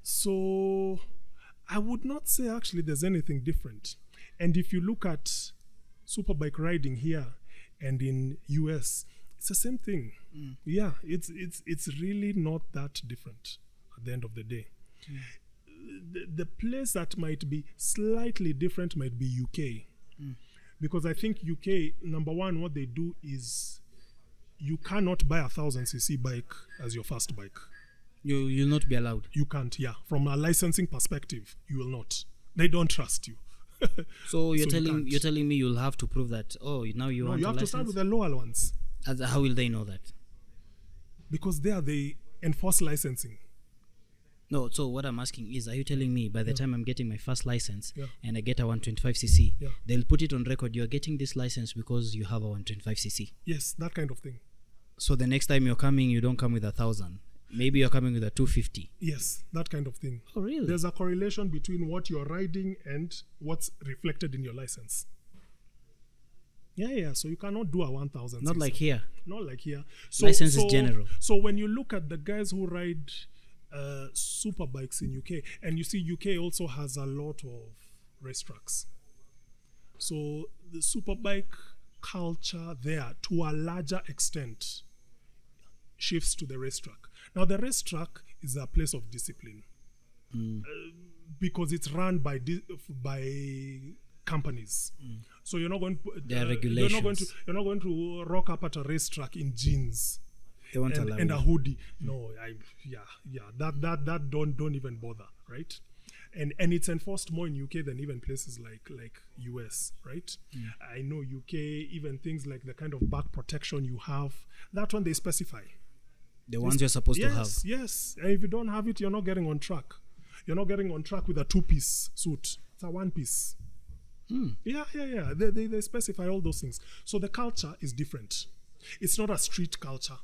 So I would not say actually there's anything different. And if you look at superbike riding here and in US, it's the same thing. Yeah, it's really not that different at the end of the day. The place that might be slightly different might be UK. Because I think UK, number one, what they do is you cannot buy 1,000cc bike as your first bike. You'll not be allowed. You can't, yeah. From a licensing perspective, you will not. They don't trust you. So you're telling me you'll have to prove that. Oh, now you want you a have license? to start with the lower ones. How will they know that? Because they enforce licensing. No, so what I'm asking is, are you telling me by the time I'm getting my first license and I get a 125cc, they'll put it on record, you're getting this license because you have a 125cc? Yes, that kind of thing. So the next time you're coming, you don't come with 1,000. Maybe you're coming with a 250. Yes, that kind of thing. Oh, really? There's a correlation between what you're riding and what's reflected in your license. Yeah. So you cannot do a 1,000. Not like here. Not like here. License is general. So when you look at the guys who ride super bikes in UK, and you see UK also has a lot of racetracks. So the superbike culture there, to a larger extent, shifts to the racetrack. Now the racetrack is a place of discipline because it's run by companies. So you're not going to there are regulations. You're not going to rock up at a racetrack in jeans. They won't allow and a hoodie. No, that don't even bother, right? And it's enforced more in UK than even places like US, right? I know UK, even things like the kind of back protection you have, that one they specify. The ones you're supposed to have. Yes. And if you don't have it, you're not getting on track. You're not getting on track with a 2-piece suit. It's a 1-piece. Yeah. They specify all those things. So the culture is different. It's not a street culture.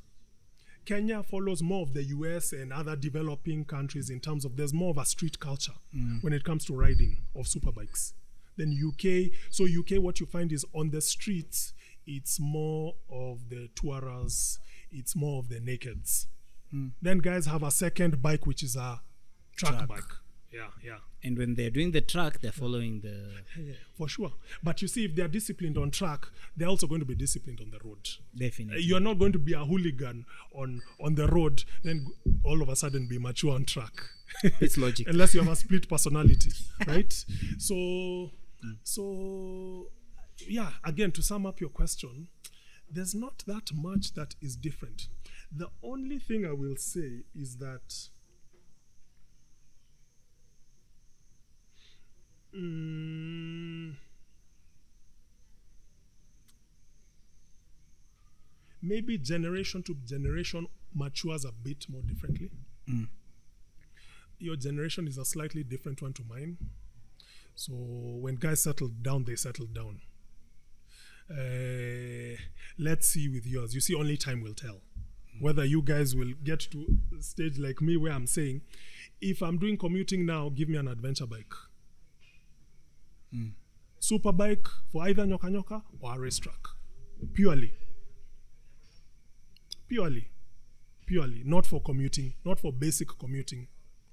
Kenya follows more of the US and other developing countries in terms of there's more of a street culture when it comes to riding of superbikes than UK. So UK, what you find is on the streets, it's more of the tourers, it's more of the nakeds. Then guys have a second bike, which is a track bike. Yeah. And when they're doing the track, they're following the... Yeah, for sure. But you see, if they're disciplined on track, they're also going to be disciplined on the road. Definitely. You're not going to be a hooligan on the road, then all of a sudden be mature on track. It's logic. Unless you have a split personality, right? So, yeah, again, to sum up your question, there's not that much that is different. The only thing I will say is that maybe generation to generation matures a bit more differently. Your generation is a slightly different one to mine. So when guys settled down, they settled down. Let's see with yours. You see, only time will tell whether you guys will get to a stage like me where I'm saying, if I'm doing commuting now, give me an adventure bike. Super bike for either nyoka or a racetrack. Purely. Not for commuting, not for basic commuting,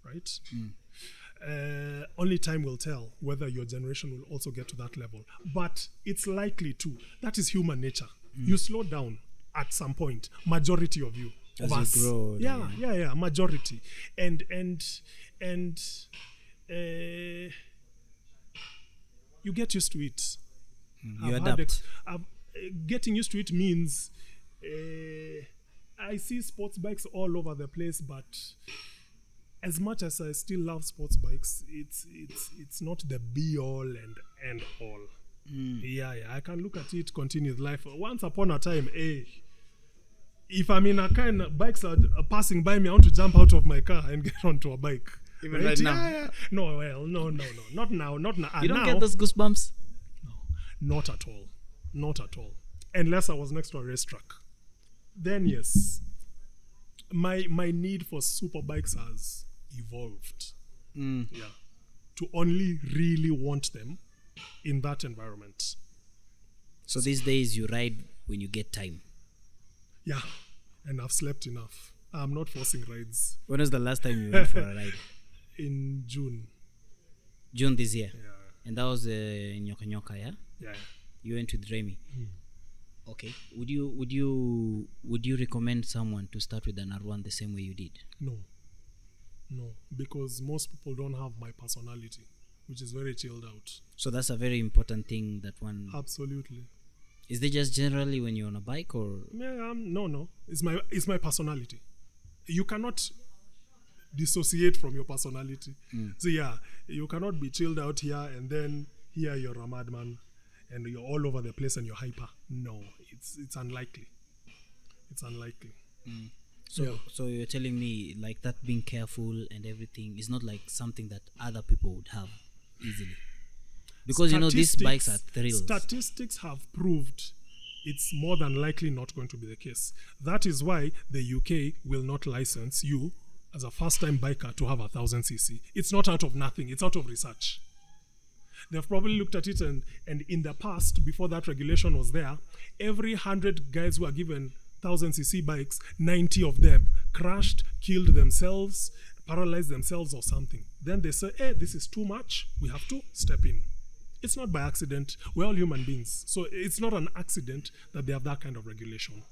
right? Only time will tell whether your generation will also get to that level. But it's likely to. That is human nature. You slow down at some point. Majority of you. As of us. you grow. Yeah. Majority. And you get used to it. You adapt. Getting used to it means I see sports bikes all over the place, but as much as I still love sports bikes, it's not the be all and end all. Yeah, I can look at it, continue life. Once upon a time, if I'm in a car and bikes are passing by me, I want to jump out of my car and get onto a bike. Even right now? Yeah. No, not now. You don't get those goosebumps? No, not at all. Unless I was next to a racetrack. Then yes, my need for super bikes has evolved. Yeah, to only really want them in that environment. So these days you ride when you get time? Yeah, and I've slept enough. I'm not forcing rides. When was the last time you went for a ride? In June. June this year. Yeah. And that was Nyoka Nyoka, yeah? Yeah. You went with Remy. Okay. Would you recommend someone to start with an R1 the same way you did? No, because most people don't have my personality, which is very chilled out. So that's a very important thing that one. Absolutely. Is it just generally when you're on a bike, or? Yeah, no. It's my personality. You cannot dissociate from your personality. So yeah, you cannot be chilled out here and then here you're a madman and you're all over the place and you're hyper. No, it's unlikely. It's unlikely. So you're telling me like that being careful and everything is not like something that other people would have easily, because these bikes are thrills. Statistics have proved it's more than likely not going to be the case. That is why the UK will not license you as a first-time biker to have 1,000cc. It's not out of nothing. It's out of research. They've probably looked at it, and in the past, before that regulation was there, every 100 guys who are given 1,000cc bikes, 90 of them crashed, killed themselves, paralyzed themselves or something. Then they say, hey, this is too much. We have to step in. It's not by accident. We're all human beings. So it's not an accident that they have that kind of regulation.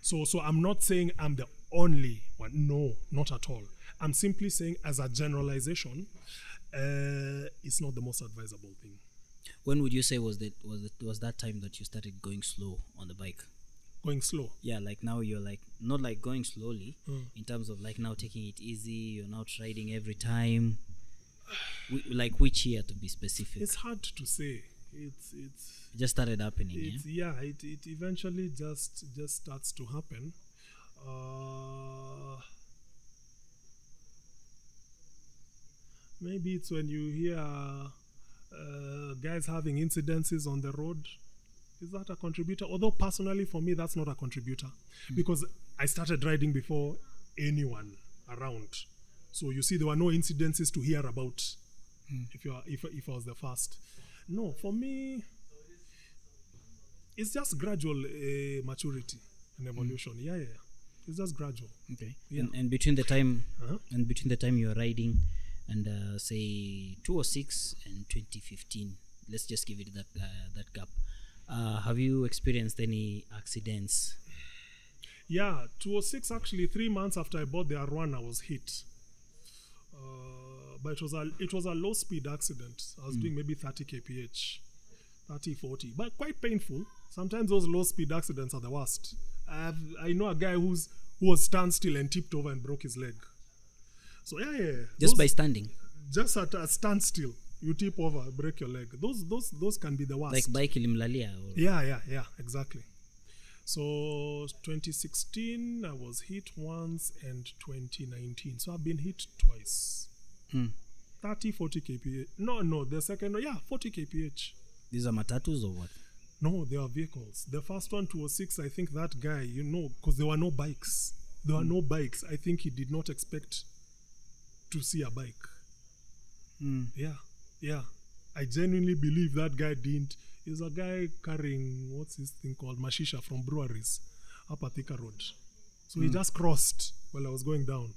So I'm not saying I'm the only one. No, not at all. I'm simply saying as a generalization, it's not the most advisable thing. When would you say was that time that you started going slow on the bike? Going slow? Yeah, like now you're like, not like going slowly in terms of like now taking it easy, you're not riding every time. Like which year to be specific? It's hard to say. It just started happening. It eventually just starts to happen. Maybe it's when you hear guys having incidences on the road. Is that a contributor? Although personally for me that's not a contributor, because I started riding before anyone around. So you see, there were no incidences to hear about. If I was the first, no, for me, it's just gradual maturity and evolution. Yeah, it's just gradual. Okay. Yeah. And between the time, you're riding, and say 2006 and 2015, let's just give it that gap. Have you experienced any accidents? Yeah, 2006 actually 3 months after I bought the R1, I was hit. But it was a low speed accident. I was doing maybe 30 kph, 30, 40, but quite painful. Sometimes those low speed accidents are the worst. I know a guy who was standstill and tipped over and broke his leg. So yeah. Just by standing? Just at a standstill, you tip over, break your leg. Those can be the worst. Like bike ilimlalia? Yeah, exactly. So 2016, I was hit once, and 2019. So I've been hit twice. 30, 40 kph. No, the second one, 40 kph. These are matatus or what? No, they are vehicles. The first one, 2006, I think that guy, because there were no bikes. I think he did not expect to see a bike. Yeah. I genuinely believe that guy didn't. He's a guy carrying, what's this thing called? Mashisha from breweries up at Thika Road. So he just crossed while I was going down.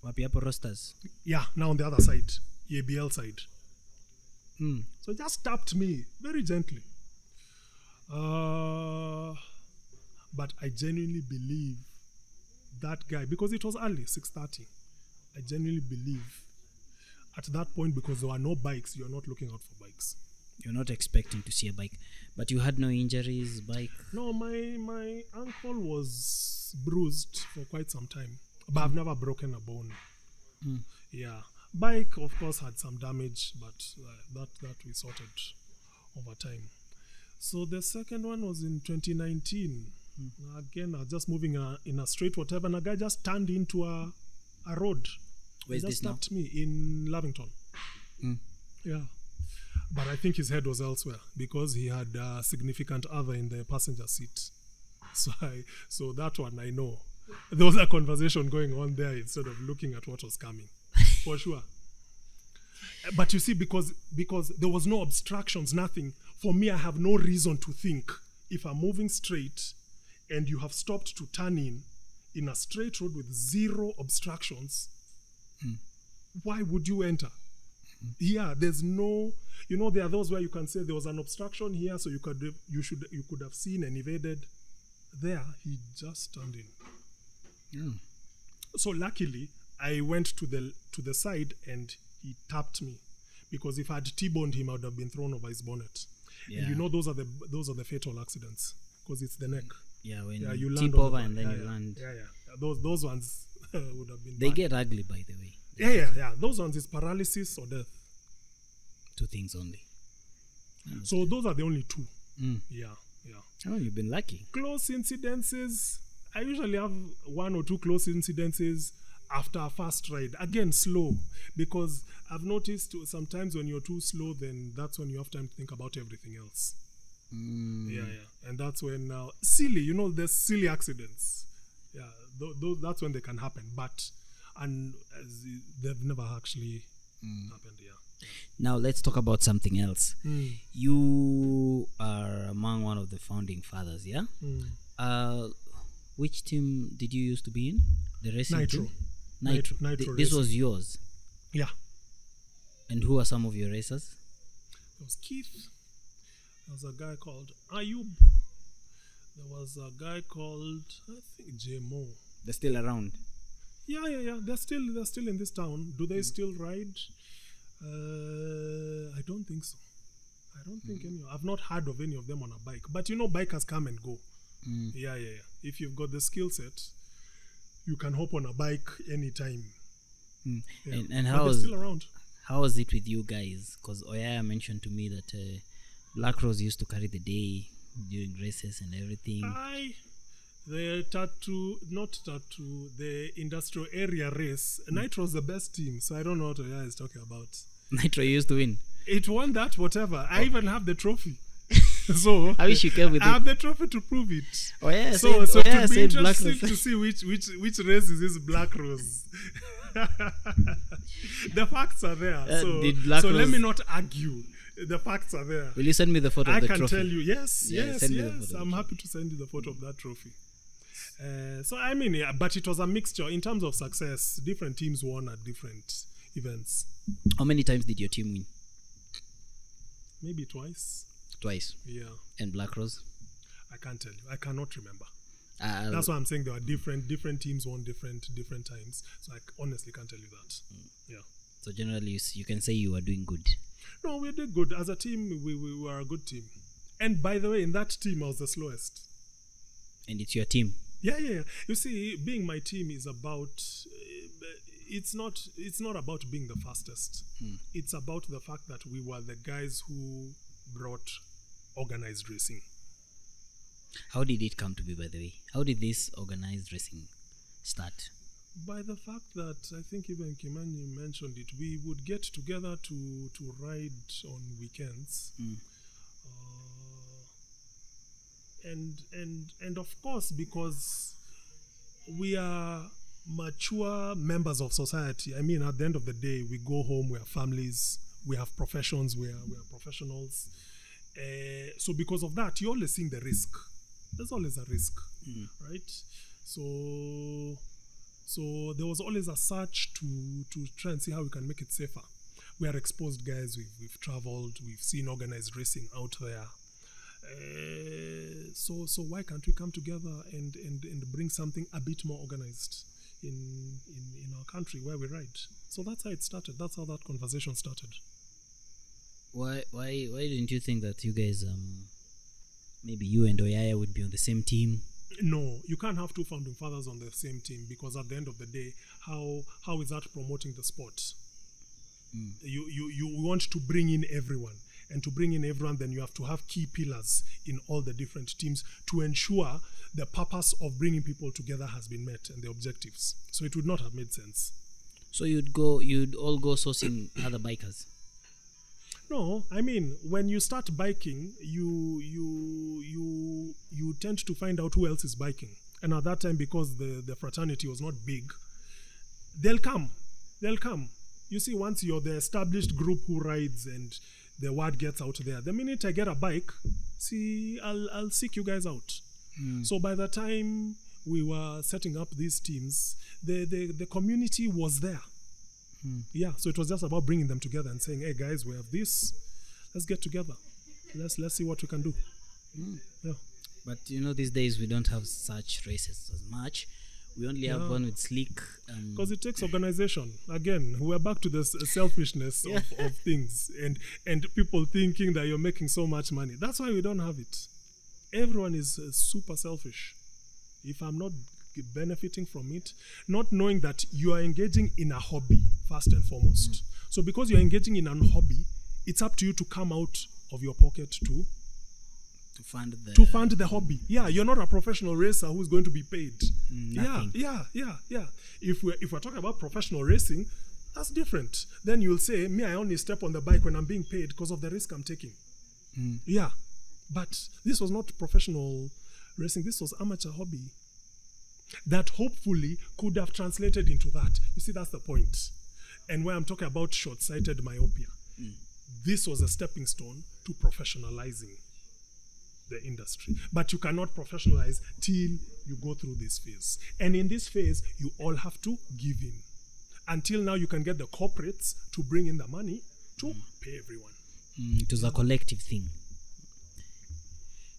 Wapi hapo Rosters? Yeah, now on the other side, ABL side. So he just tapped me very gently. But I genuinely believe that guy, because it was early, 6:30. I genuinely believe at that point, because there were no bikes, you're not looking out for bikes. You're not expecting to see a bike. But you had no injuries, bike? No, my ankle was bruised for quite some time. But I've never broken a bone. Yeah. Bike, of course, had some damage, but that we sorted over time. So the second one was in 2019. Again, I was just moving in a straight whatever, and a guy just turned into a road. Where is this now? He just tapped me in Lavington. Yeah. But I think his head was elsewhere because he had a significant other in the passenger seat. So that one I know. There was a conversation going on there instead of looking at what was coming. For sure. But you see, because there was no obstructions, nothing. For me, I have no reason to think if I'm moving straight and you have stopped to turn in a straight road with zero obstructions, why would you enter? Yeah, there's no, there are those where you can say there was an obstruction here, so you could have seen and evaded. There, he just turned in. Yeah. So luckily, I went to the side and he tapped me, because if I had T-boned him, I would have been thrown over his bonnet. Yeah. And those are the fatal accidents, because it's the neck. Yeah, when you you land tip on over the and then back. you land. Yeah. Those ones would have been They bad. get ugly, by the way. Yeah. Those ones is paralysis or death. 2 things only. So those are the only 2. Mm. Yeah. Oh, you've been lucky. Close incidences. I usually have 1 or 2 close incidences after a fast ride. Again, slow, because I've noticed sometimes when you're too slow, then that's when you have time to think about everything else. Yeah. And that's when silly, there's silly accidents. Yeah, that's when they can happen. But they've never actually happened. Yeah. Now let's talk about something else. You are among one of the founding fathers, yeah? Which team did you used to be in? The racing Nitro. team? Nitro. Nitro This racing. was yours. Yeah. And who are some of your racers? There was Keith. There was a guy called Ayub. There was a guy called, I think, J-Mo. They're still around. Yeah. They're still in this town. Do they still ride? I don't think so. I don't think any. I've not heard of any of them on a bike. But bikers come and go. Yeah. If you've got the skill set, you can hop on a bike anytime. Yeah. And but they're still around. How was it with you guys? Because Oyaya mentioned to me that Black Rose used to carry the day during races and everything. The industrial area race. Nitro's the best team, so I don't know what Oyaya is talking about. Nitro used to win. It won that, whatever. I even have the trophy. So I wish you came with I have the trophy to prove it. Oyaya So said, it would be Black interesting Rose. to see which race is this Black Rose. The facts are there. So let me not argue. The facts are there. Will you send me the photo I of the can trophy? tell you. Yes. Send me the photo. I'm happy to send you the photo of that trophy. But it was a mixture in terms of success. Different teams won at different events. How many times did your team win? Maybe twice. Twice. Yeah. And Black Rose? I can't tell you. I cannot remember. That's why I'm saying there are different teams won different times. So I honestly can't tell you that. Yeah. So generally, you can say you were doing good. No, we did good. As a team, we were a good team. And by the way, in that team, I was the slowest. And it's your team? Yeah. You see, being my team is about... It's not about being the fastest. It's about the fact that we were the guys who brought organized racing. How did it come to be, by the way? How did this organized racing start? By the fact that I think even Kimani mentioned it, we would get together to ride on weekends. And of course, because we are mature members of society, I mean, at the end of the day, we go home, we have families, we have professions, we are professionals. So because of that, you're always seeing the risk. There's always a risk, right? So there was always a search to try and see how we can make it safer. We are exposed guys, we've traveled, we've seen organized racing out there. So why can't we come together and bring something a bit more organized in our country where we ride? So that's how it started. That's how that conversation started. Why didn't you think that you guys maybe you and Oyaya would be on the same team? No, you can't have 2 founding fathers on the same team, because at the end of the day, how is that promoting the sport? You want to bring in everyone, and to bring in everyone, then you have to have key pillars in all the different teams to ensure the purpose of bringing people together has been met and the objectives. So it would not have made sense. So you'd all go sourcing other bikers? No, I mean, when you start biking, you tend to find out who else is biking. And at that time, because the fraternity was not big, they'll come. You see, once you're the established group who rides and the word gets out there, the minute I get a bike, I'll seek you guys out. So by the time we were setting up these teams, the community was there. Yeah, so it was just about bringing them together and saying, hey guys, we have this, let's get together, let's see what we can do. Yeah. But these days we don't have such races as much. We only have one with Slick. Because it takes organization. Again, we're back to the selfishness of things and people thinking that you're making so much money. That's why we don't have it. Everyone is super selfish. If I'm not benefiting from it, not knowing that you are engaging in a hobby first and foremost. So because you're engaging in a hobby, it's up to you to come out of your pocket to fund the hobby. Yeah, you're not a professional racer who's going to be paid. Nothing. Yeah. If we're talking about professional racing, that's different. Then you'll say, me, I only step on the bike when I'm being paid because of the risk I'm taking. Yeah, but this was not professional racing. This was amateur hobby that hopefully could have translated into that. You see, that's the point. And where I'm talking about short-sighted myopia, this was a stepping stone to professionalizing the industry. But you cannot professionalize till you go through this phase. And in this phase, you all have to give in. Until now, you can get the corporates to bring in the money to pay everyone. It was a collective thing.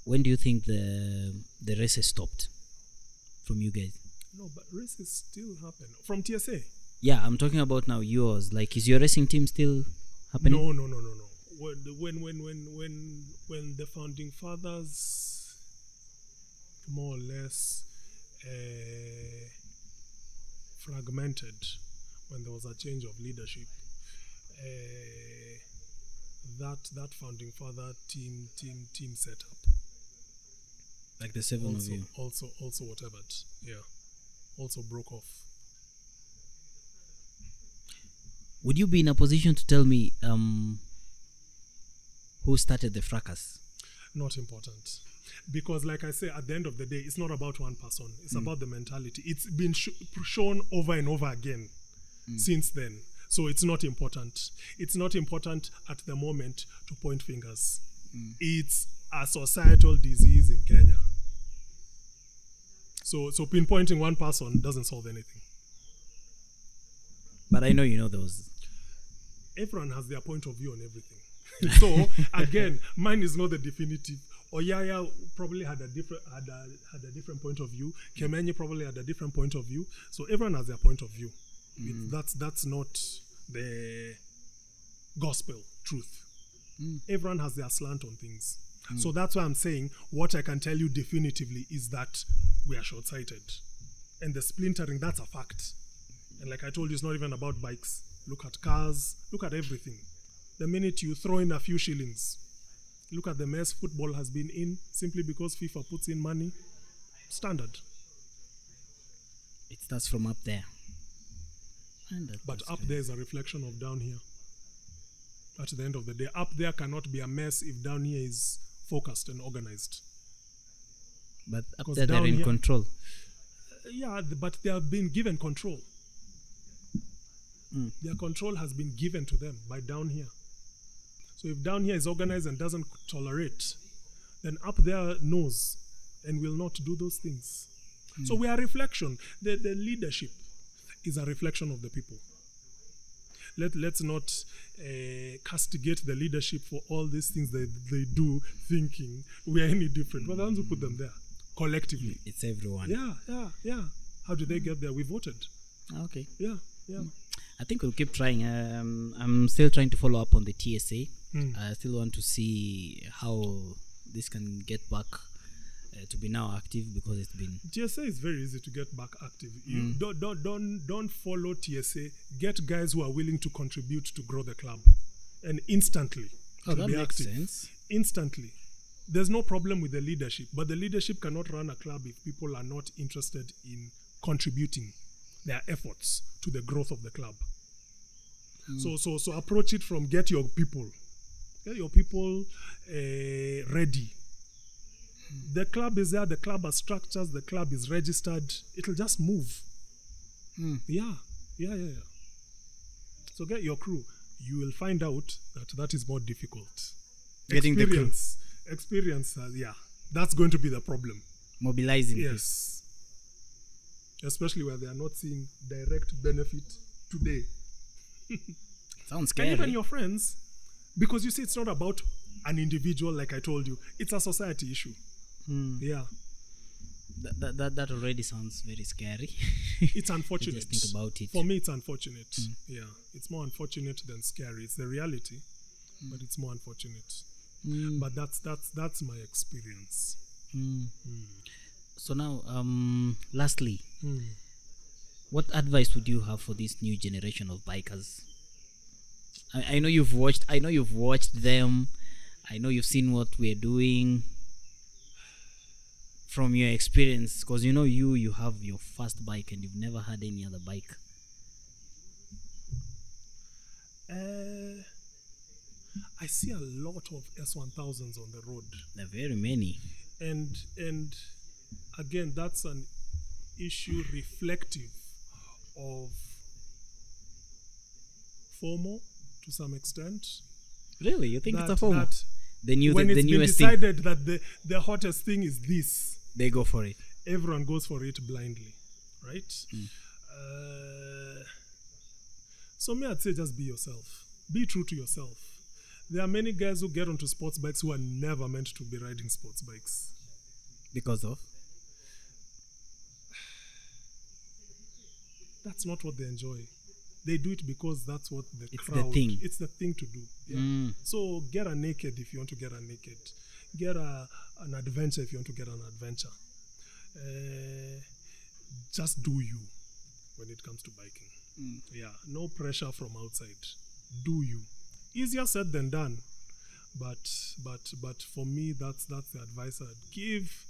When do you think the races stopped from you guys? No, but races still happen. From TSA? Yeah, I'm talking about now yours. Like, is your racing team still happening? No. When the founding fathers more or less fragmented, when there was a change of leadership, that founding father team set up. Like the seven of you. Also whatever. Yeah. Also broke off. Would you be in a position to tell me who started the fracas? Not important. Because like I say, at the end of the day, it's not about one person. It's about the mentality. It's been shown over and over again since then. So it's not important. It's not important at the moment to point fingers. It's a societal disease in Kenya. So pinpointing one person doesn't solve anything. But I know you know those. Everyone has their point of view on everything. So again, mine is not the definitive. Oyaya probably had a different point of view. Kenya probably had a different point of view. So everyone has their point of view. That's not the gospel truth. Everyone has their slant on things. So that's why I'm saying what I can tell you definitively is that we are short-sighted. And the splintering, that's a fact. And like I told you, it's not even about bikes. Look at cars, look at everything. The minute you throw in a few shillings, look at the mess football has been in simply because FIFA puts in money. Standard. It starts from up there. But up there is a reflection of down here. At the end of the day, up there cannot be a mess if down here is focused and organized. But up there, they're in control. Yeah, but they have been given control. Their control has been given to them by down here. So if down here is organized and doesn't tolerate, then up there knows and will not do those things. So we are a reflection. The leadership is a reflection of the people. Let's not castigate the leadership for all these things that they do, thinking we are any different. Well, the ones who put them there collectively. It's everyone. Yeah. How did they get there? We voted. Okay. Yeah. I think we'll keep trying. I'm still trying to follow up on the TSA. I still want to see how this can get back to be now active, because it's been... TSA is very easy to get back active. You don't follow TSA. Get guys who are willing to contribute to grow the club, and instantly that be makes active. sense. Instantly. There's no problem with the leadership, but the leadership cannot run a club if people are not interested in contributing their efforts to the growth of the club. So approach it from get your people ready. The club is there, the club has structures, the club is registered. It'll just move. Yeah. So get your crew. You will find out that is more difficult. Getting the crew. Experience, that's going to be the problem. Mobilizing. Yes. Especially where they are not seeing direct benefit today. Sounds scary. And even your friends, because you see, it's not about an individual, like I told you. It's a society issue. Yeah. That already sounds very scary. It's unfortunate. Just think about it. For me, it's unfortunate. Yeah. It's more unfortunate than scary. It's the reality, but it's more unfortunate. But that's my experience. So now, lastly, what advice would you have for this new generation of bikers? I know you've watched them. I know you've seen what we're doing. From your experience, because you have your first bike and you've never had any other bike. I see a lot of S1000s on the road. There are very many. And again, that's an issue reflective of FOMO to some extent. Really? You think That- it's a FOMO? that when the it's been newest thing. decided that the hottest thing is this, They go for it. everyone goes for it blindly, right? So me, I'd say just be yourself. Be true to yourself. There are many guys who get onto sports bikes who are never meant to be riding sports bikes. Because of? That's not what they enjoy. They do it because that's what the It's the crowd. thing. It's the thing to do. Yeah. So get a naked if you want to get a naked. Get an adventure if you want to get an adventure. Just do you when it comes to biking. Yeah, no pressure from outside. Do you? Easier said than done. But for me, that's the advice I'd give.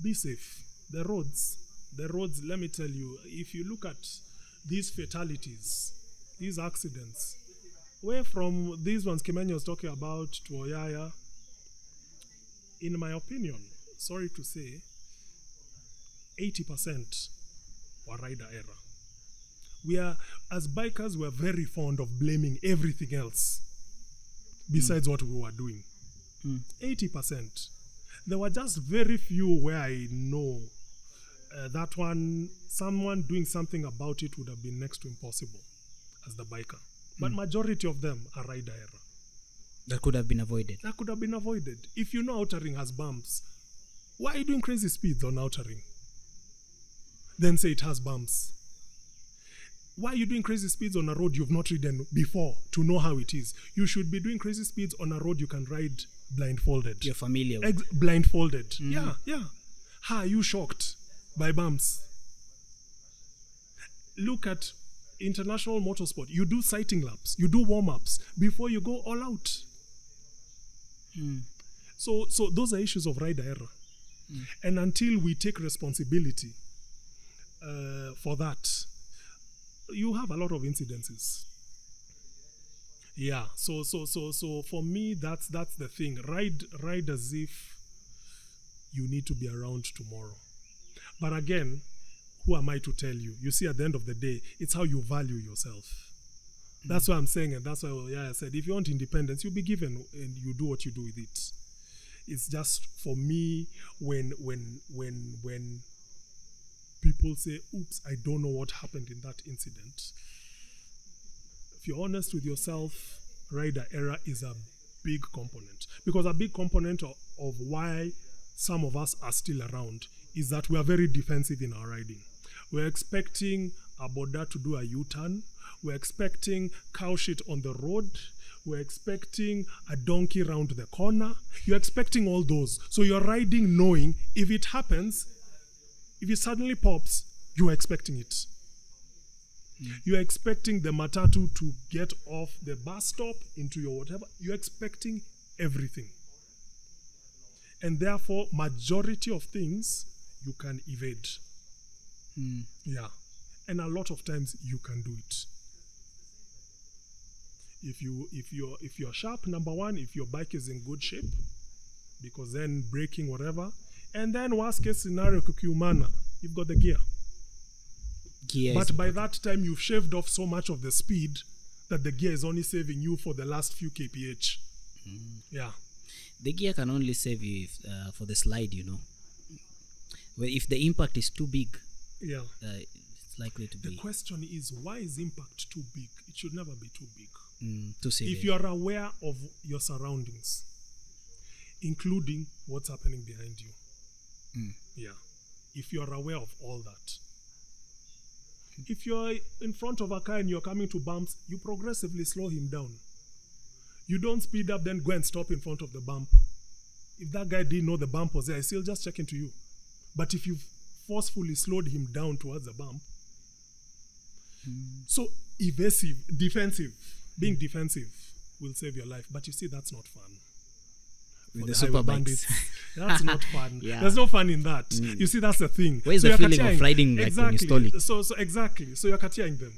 Be safe. The roads. Let me tell you, if you look at these fatalities, these accidents, where from these ones Kenyan was talking about to Oyaya, in my opinion, sorry to say, 80% were rider error. We are, as bikers, we're very fond of blaming everything else besides what we were doing. 80%. There were just very few where I know that someone doing something about it would have been next to impossible as the biker. But majority of them are rider error. That could have been avoided. That could have been avoided. If you know outer ring has bumps, why are you doing crazy speeds on outer ring? Then say it has bumps. Why are you doing crazy speeds on a road you've not ridden before to know how it is? You should be doing crazy speeds on a road you can ride blindfolded. You're familiar with. Blindfolded. Yeah. How are you shocked by bumps? Look at international motorsport. You do sighting laps. You do warm-ups before you go all out. So those are issues of rider error. And until we take responsibility for that, you have a lot of incidences. Yeah. So for me, that's the thing. Ride as if you need to be around tomorrow. But again, who am I to tell you? You see, at the end of the day, it's how you value yourself. That's what I'm saying, and that's why I said, if you want independence, you'll be given, and you do what you do with it. It's just for me when people say, "Oops, I don't know what happened in that incident." If you're honest with yourself, rider error is a big component, because a big component of why some of us are still around is that we are very defensive in our riding. We're expecting a boda to do a U-turn. We're expecting cow shit on the road. We're expecting a donkey round the corner. You're expecting all those. So you're riding knowing if it happens, if it suddenly pops, you are expecting it. You're expecting the matatu to get off the bus stop into your whatever. You're expecting everything. And therefore, majority of things you can evade. Yeah. And a lot of times you can do it. If you're sharp, number one, if your bike is in good shape, because then braking, whatever, and then worst case scenario, kukiumana, you've got the gear. But by that time, you've shaved off so much of the speed that the gear is only saving you for the last few kph. Yeah. The gear can only save you for the slide, Well, if the impact is too big, Yeah. it's likely to The be question is, why is impact too big? It should never be too big. too severe. If you are aware of your surroundings, including what's happening behind you, yeah. If you are aware of all that, if you're in front of a car and you're coming to bumps, you progressively slow him down. You don't speed up, then go and stop in front of the bump. If that guy didn't know the bump was there, he's still just checking to you. But if you forcefully slowed him down towards the bump, so defensive, being defensive will save your life. But you see, that's not fun. With the super bikes. That's not fun. Yeah. There's no fun in that. You see, that's the thing. Where's the feeling of riding like when you stall it? So exactly. So you're catching them.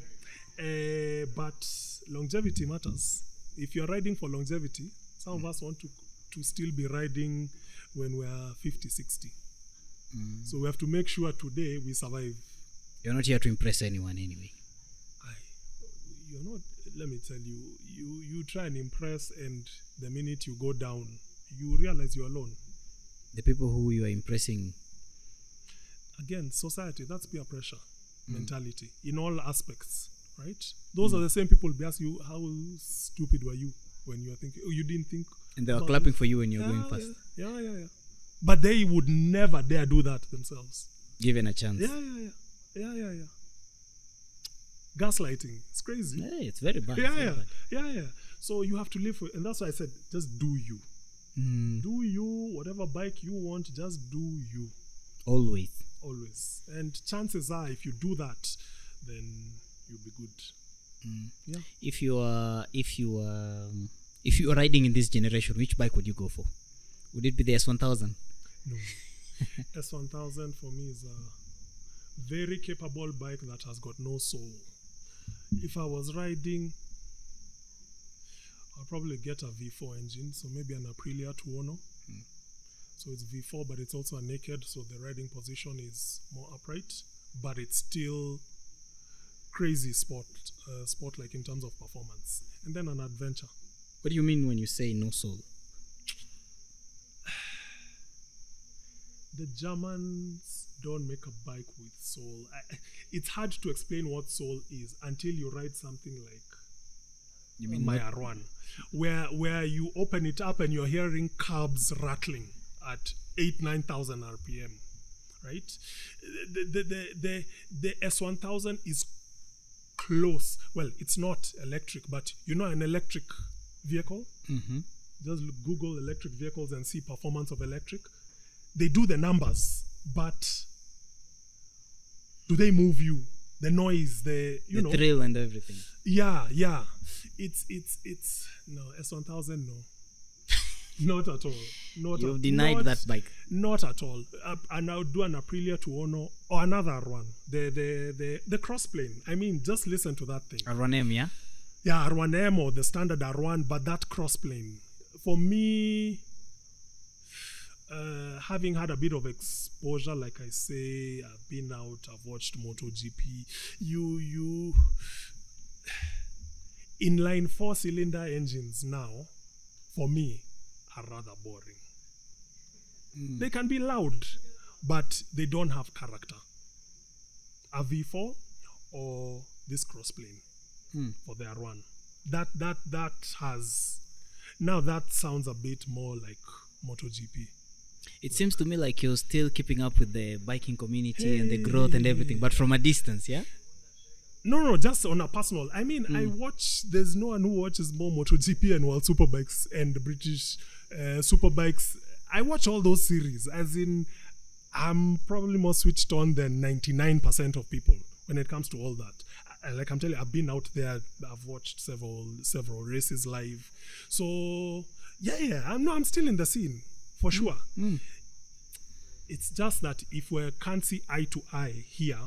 But longevity matters. If you're riding for longevity, some of us want to still be riding when we're 50, 60. So we have to make sure today we survive. You're not here to impress anyone anyway. You're not. Let me tell you, you try and impress, and the minute you go down, you realize you're alone. The people who you are impressing. Again, society, that's peer pressure mentality in all aspects, right? Those are the same people who ask you, how stupid were you when you were thinking, you didn't think. And they were clapping for you when you're going fast. Yeah. But they would never dare do that themselves. Given a chance. Yeah. Gaslighting. It's crazy. Yeah, it's very bad. Yeah. So you have to live with, and that's why I said, just do you. Do you, whatever bike you want, just do you. Always. And chances are, if you do that, then you'll be good. Yeah. If you are riding in this generation, which bike would you go for? Would it be the S1000? No. S1000 for me is a very capable bike that has got no soul. If I was riding, I'll probably get a V4 engine, so maybe an Aprilia Tuono. So it's V4, but it's also a naked, so the riding position is more upright, but it's still crazy sport like in terms of performance. And then an adventure. What do you mean when you say no soul? The Germans don't make a bike with soul. It's hard to explain what soul is until you ride something like You mean my R1, where you open it up and you're hearing carbs rattling at 9,000 RPM, right? The S1000 is close. Well, it's not electric, but you know an electric vehicle? Just Google electric vehicles and see performance of electric. They do the numbers, but do they move you? The noise, the thrill and everything. Yeah. It's no, S1000, no. Not at all. You've denied that bike. Not at all. And I would do an Aprilia Tuono or another one. The crossplane. I mean, just listen to that thing. R1M, yeah? Yeah, R1M or the standard R1, but that crossplane. For me, having had a bit of exposure, like I say, I've been out, I've watched MotoGP. You inline 4-cylinder engines now, for me, are rather boring. They can be loud, but they don't have character. A V4 or this crossplane for the R1. That has, now that sounds a bit more like MotoGP. It seems to me like you're still keeping up with the biking community and the growth and everything, but from a distance, yeah? No, just on a personal. I mean, I watch, there's no one who watches more MotoGP and World Superbikes and British Superbikes. I watch all those series, as in, I'm probably more switched on than 99% of people when it comes to all that. Like I'm telling you, I've been out there, I've watched several races live. So, yeah, I'm still in the scene, for sure. It's just that if we can't see eye to eye here,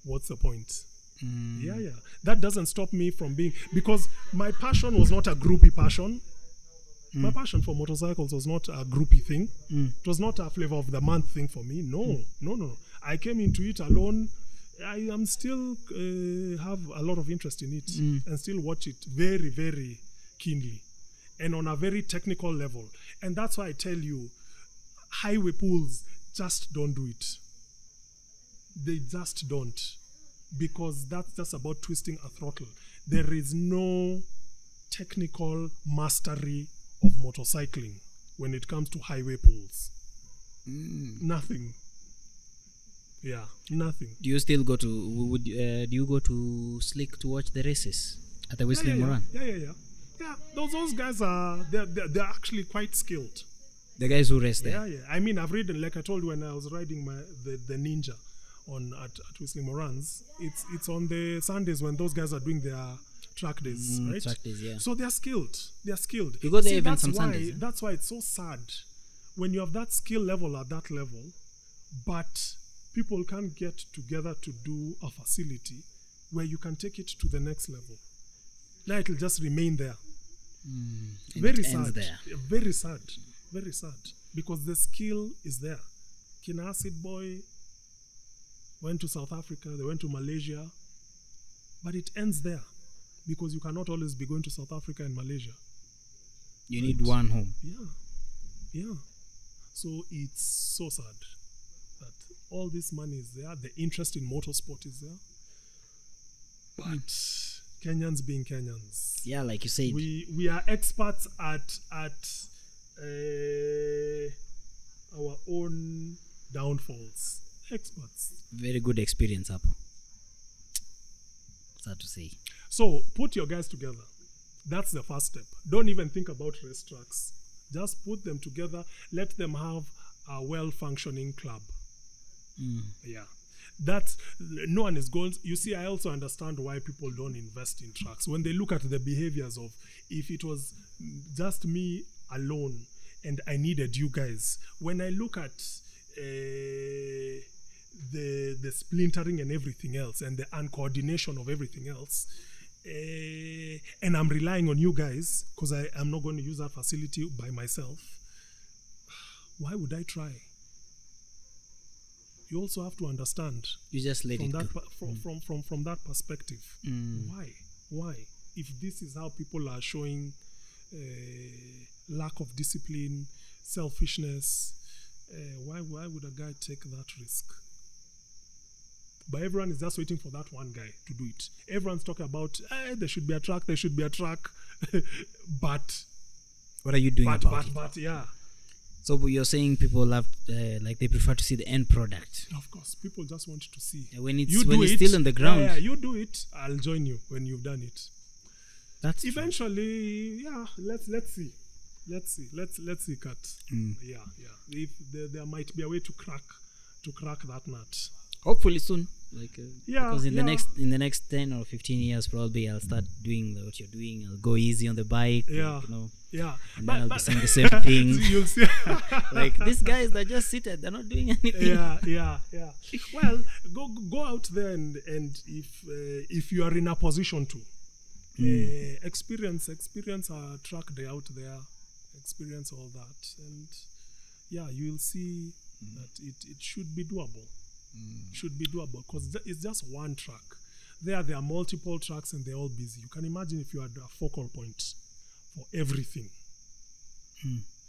what's the point? Yeah. That doesn't stop me from being, because my passion was not a groupie passion. My passion for motorcycles was not a groupie thing. It was not a flavor of the month thing for me. No. I came into it alone. I am still have a lot of interest in it and still watch it very, very keenly and on a very technical level. And that's why I tell you, highway pools, just don't do it. They just don't. because that's just about twisting a throttle. There is no technical mastery of motorcycling when it comes to highway pulls. Nothing. Yeah, nothing. Do you still go to? Do you go to Slick to watch the races at the Whistling Moran? Yeah, those guys are they're actually quite skilled. The guys who race there. Yeah. I mean, I've ridden, like I told you when I was riding the Ninja at Whistling Morans. It's on the Sundays when those guys are doing their track days, right? Track days, yeah. So they're skilled. You go there even some Sundays. That's why it's so sad when you have that skill level at that level, but people can't get together to do a facility where you can take it to the next level. Now it'll just remain there. Very sad. There. Very sad. Very sad. Because the skill is there. Acid Boy went to South Africa, they went to Malaysia, but it ends there. Because you cannot always be going to South Africa and Malaysia. You need one home. Yeah. So it's so sad that all this money is there, the interest in motorsport is there, but Kenyans being Kenyans. Yeah, like you said. We are experts at our own downfalls. Experts. Very good experience, up. Sad to say. So put your guys together. That's the first step. Don't even think about race tracks. Just put them together. Let them have a well-functioning club. Yeah. That's, no one is going. You see, I also understand why people don't invest in tracks. When they look at the behaviors of, if it was just me alone and I needed you guys. When I look at the splintering and everything else and the uncoordination of everything else, and I'm relying on you guys because I'm not going to use that facility by myself, why would I try? You also have to understand. You just let from it that go. From that perspective. Why? If this is how people are showing lack of discipline, selfishness, why would a guy take that risk? But everyone is just waiting for that one guy to do it. Everyone's talking about, there should be a track, but what are you doing about it? But yeah. So you're saying people have, like they prefer to see the end product. Of course, people just want to see. When it's still on the ground. Yeah, you do it. I'll join you when you've done it. That's eventually, true. Yeah. Let's see. Let's see, Curt. Yeah. If there might be a way to crack that nut. Hopefully soon. Because in the next 10 or 15 years, probably I'll start doing what you're doing. I'll go easy on the bike. Yeah. And then I'll be saying the same thing. You'll see. Like these guys that just seated, they're not doing anything. Yeah. Well, go out there and if you are in a position to experience a track day out there, experience all that, and you will see that it should be doable. Should be doable because it's just one track. There are multiple tracks and they're all busy. You can imagine if you had a focal point for everything.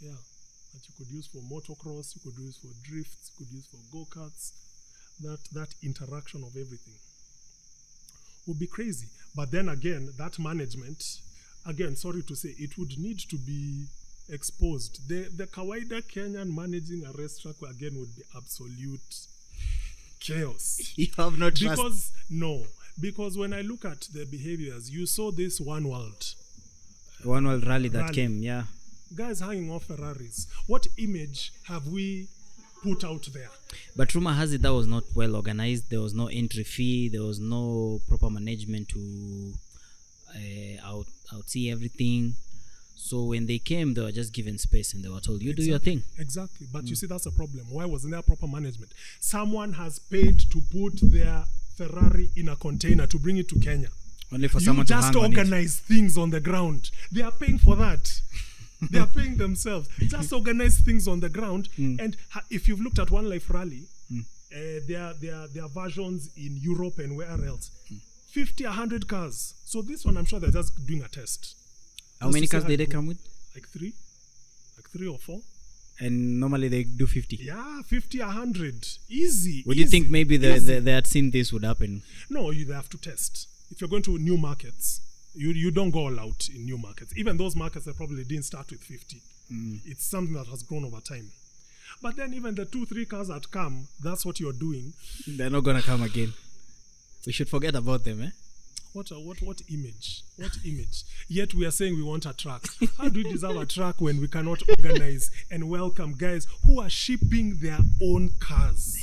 Yeah, that you could use for motocross, you could use for drifts, you could use for go-karts. That interaction of everything would be crazy. But then again, that management, sorry to say, it would need to be exposed. The Kawaida Kenyan managing a racetrack again would be absolute chaos. You have no trust. Because when I look at the behaviors, you saw this One World rally that came, yeah. Guys hanging off Ferraris. What image have we put out there? But rumor has it that was not well organized. There was no entry fee. There was no proper management to outsee everything. So when they came, they were just given space and they were told, do your thing. Exactly. But you see, that's a problem. Why wasn't there proper management? Someone has paid to put their Ferrari in a container to bring it to Kenya. Only for someone to hang on it. You just organize things on the ground. They are paying for that. They are paying themselves. Just organize things on the ground. And if you've looked at One Life Rally, there are versions in Europe and where else. 50, 100 cars. So this one, I'm sure they're just doing a test. How many cars did they come with? Like three or four. And normally they do 50. Yeah, 50, 100. Easy. Would you easy, think maybe they had seen this would happen? No, you have to test. If you're going to new markets, you don't go all out in new markets. Even those markets that probably didn't start with 50. It's something that has grown over time. But then even the 2-3 cars that come, that's what you're doing. They're not gonna come again. We should forget about them, eh? What image? What image? Yet we are saying we want a track. How do we deserve a track when we cannot organize and welcome guys who are shipping their own cars?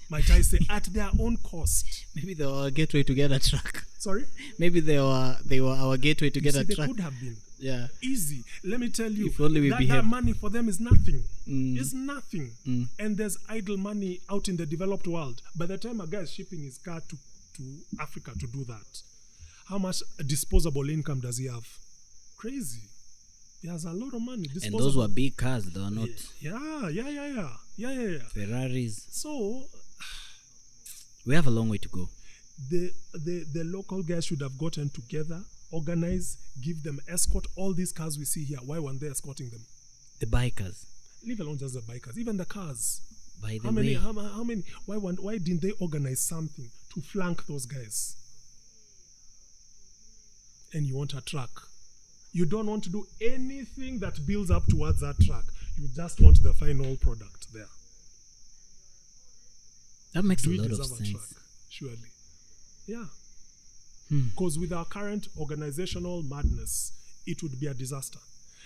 Might I say at their own cost? Maybe they were our gateway to get a track. Sorry? Maybe they were our gateway to get a they track. could have been. Yeah. Easy. Let me tell you, If only we that behaved. money for them is nothing. It's nothing. And there's idle money out in the developed world. By the time a guy is shipping his car to Africa to do that, how much disposable income does he have? Crazy. He has a lot of money. And those were big cars, they were not Yeah. Ferraris. So We have a long way to go. the local guys should have gotten together, organize, give them escort. All these cars we see here, why weren't they escorting them? The bikers. Leave alone just the bikers, even the cars. By the How many? way, How many? Why didn't they organize something to flank those guys? And you want a track. You don't want to do anything that builds up towards that track. You just want the final product there. that makes Do a we lot of deserve a sense. track? Surely. Yeah. Because with our current organizational madness, it would be a disaster.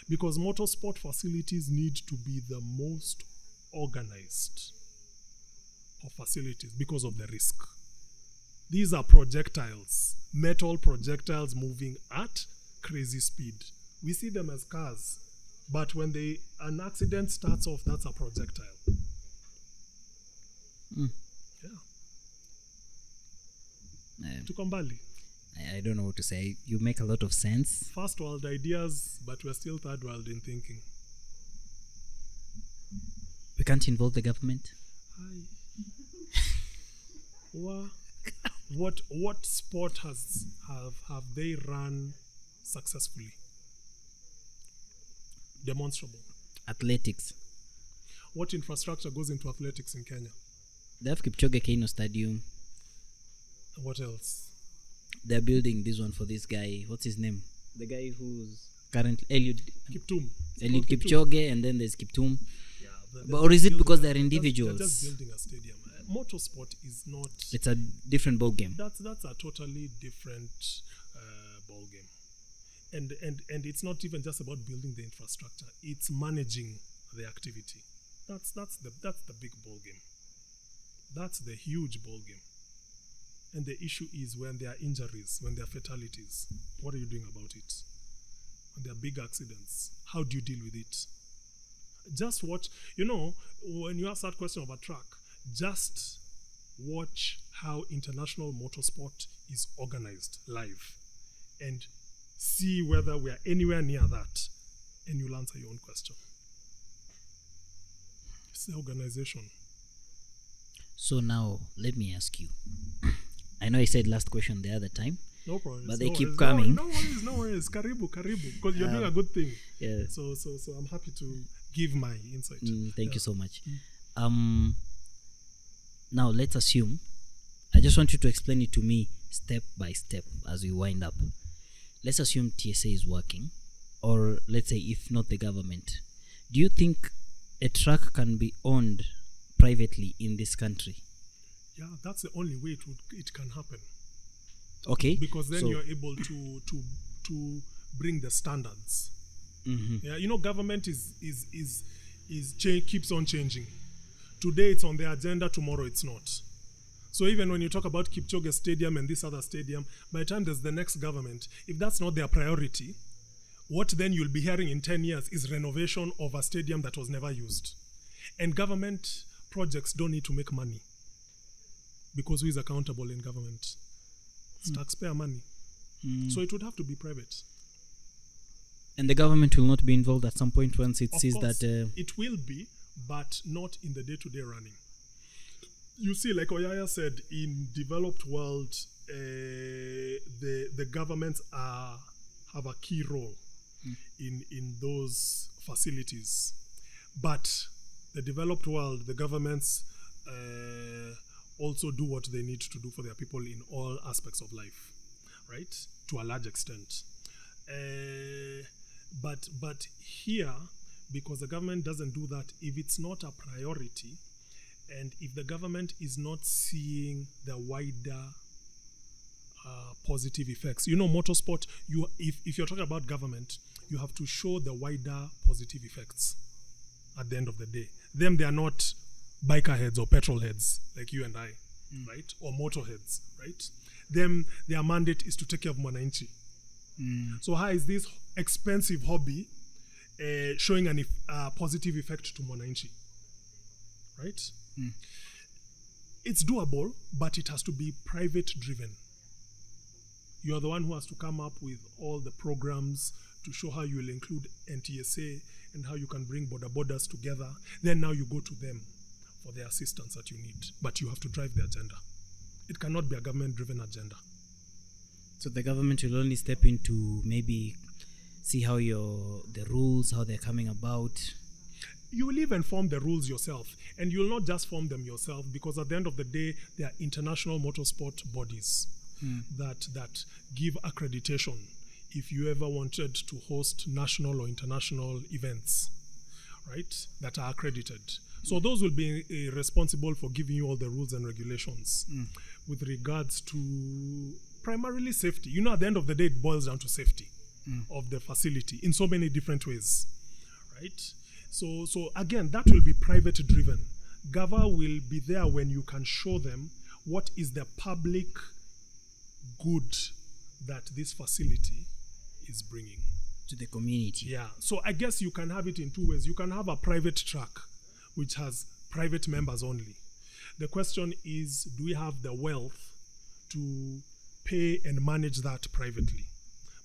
Because motorsport facilities need to be the most organized of facilities because of the risk. These are projectiles, metal projectiles moving at crazy speed. We see them as cars, but when an accident starts off, that's a projectile. Yeah. Tukombali. I don't know what to say. You make a lot of sense. First world ideas, but we're still third world in thinking. We can't involve the government. What sport have they run successfully? Demonstrable. Athletics. What infrastructure goes into athletics in Kenya? They have Kipchoge Stadium. What else? They're building this one for this guy. What's his name? The guy who's currently Eliud Kipchoge, and then there's Kiptum. Yeah, Or is it because they're individuals? They're just building a stadium. Motorsport is not. It's a different ball game. That's a totally different ball game, and it's not even just about building the infrastructure. It's managing the activity. That's the big ball game. That's the huge ball game. And the issue is when there are injuries, when there are fatalities, what are you doing about it? When there are big accidents, how do you deal with it? Just watch, when you ask that question of a track, just watch how international motorsport is organized live and see whether we are anywhere near that, and you'll answer your own question. It's the organization. So now, let me ask you. I know I said last question the other time. No problem. But they keep coming. No worries. Karibu. Because you're doing a good thing. Yeah. So I'm happy to give my insight. Thank you so much. Now let's assume. I just want you to explain it to me step by step as we wind up. Let's assume TSA is working, or let's say if not the government. Do you think a track can be owned privately in this country? Yeah, that's the only way it can happen. Okay. Because then you're able to bring the standards. Yeah, government keeps on changing. Today it's on the agenda, tomorrow it's not. So even when you talk about Kipchoge Stadium and this other stadium, by the time there's the next government, if that's not their priority, what then you'll be hearing in 10 years is renovation of a stadium that was never used. And government projects don't need to make money. Because who is accountable in government? It's taxpayer money. So it would have to be private. And the government will not be involved at some point once it sees that... It will be, but not in the day-to-day running. You see, like Oyaya said, in developed world, the governments have a key role in those facilities. But the developed world, the governments also do what they need to do for their people in all aspects of life, right? To a large extent. But here, because the government doesn't do that, if it's not a priority, and if the government is not seeing the wider positive effects, motorsport, if you're talking about government, you have to show the wider positive effects at the end of the day. Them, they are not biker heads or petrol heads like you and I, right? Or motor heads, right? Them, their mandate is to take care of Mwananchi. So how is this expensive hobby showing a positive effect to Mwananchi, right? It's doable, but it has to be private driven. You are the one who has to come up with all the programs to show how you will include NTSA and how you can bring borders together. Then now you go to them for the assistance that you need, but you have to drive the agenda. It cannot be a government-driven agenda. So the government will only step in to maybe see how the rules, how they're coming about. You will even form the rules yourself, and you will not just form them yourself, because at the end of the day, there are international motorsport bodies that give accreditation if you ever wanted to host national or international events, right, that are accredited. So those will be responsible for giving you all the rules and regulations with regards to primarily safety. At the end of the day, it boils down to safety of the facility in so many different ways, right? So again, that will be private driven. Gava will be there when you can show them what is the public good that this facility is bringing to the community. Yeah. So I guess you can have it in two ways. You can have a private track which has private members only. The question is, do we have the wealth to pay and manage that privately?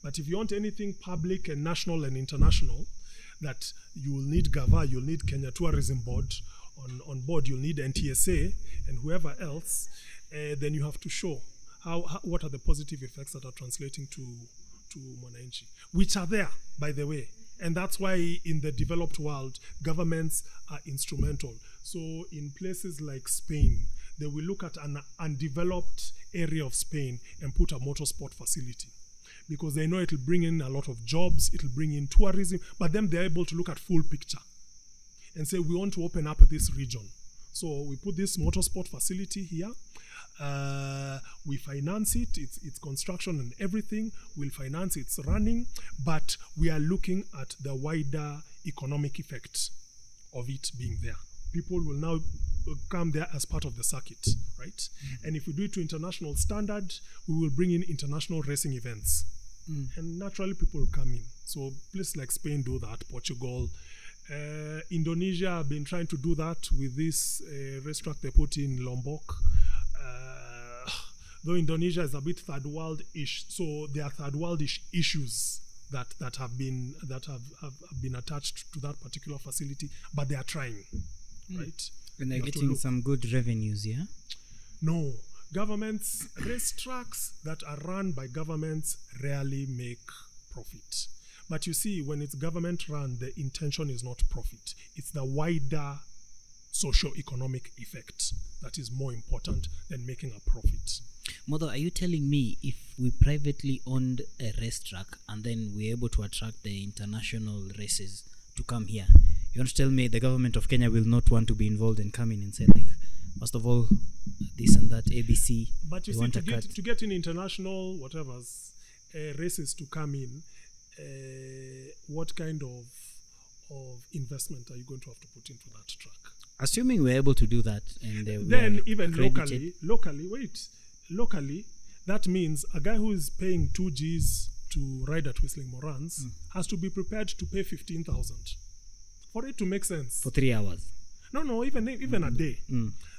But if you want anything public and national and international, that you will need GAVA, you'll need Kenya Tourism Board on board, you'll need NTSA and whoever else, then you have to show what are the positive effects that are translating to Mwananchi, which are there, by the way. And that's why in the developed world, governments are instrumental. So in places like Spain, they will look at an undeveloped area of Spain and put a motorsport facility, because they know it'll bring in a lot of jobs, it'll bring in tourism, but then they're able to look at full picture and say, we want to open up this region. So we put this motorsport facility here. We finance it, its construction and everything. We'll finance its running, but we are looking at the wider economic effect of it being there. People will now come there as part of the circuit, right? And if we do it to international standard, we will bring in international racing events. And naturally people will come in. So places like Spain do that, Portugal. Indonesia have been trying to do that with this racetrack they put in Lombok. Though Indonesia is a bit third world-ish, so there are third world-ish issues that have been attached to that particular facility, but they are trying, right? And they're getting some good revenues, yeah? No. Governments, racetracks that are run by governments rarely make profit. But you see, when it's government run, the intention is not profit. It's the wider socio-economic effect that is more important than making a profit. Motho, are you telling me if we privately owned a racetrack and then we're able to attract the international races to come here, you want to tell me the government of Kenya will not want to be involved and come in and say, like, first of all, this and that, ABC. But you see, to get in international whatever's races to come in, what kind of investment are you going to have to put into that track? Assuming we're able to do that, and then even locally, that means a guy who is paying 2 Gs to ride at Whistling Morans has to be prepared to pay 15,000 for it to make sense. For 3 hours? No, even a day.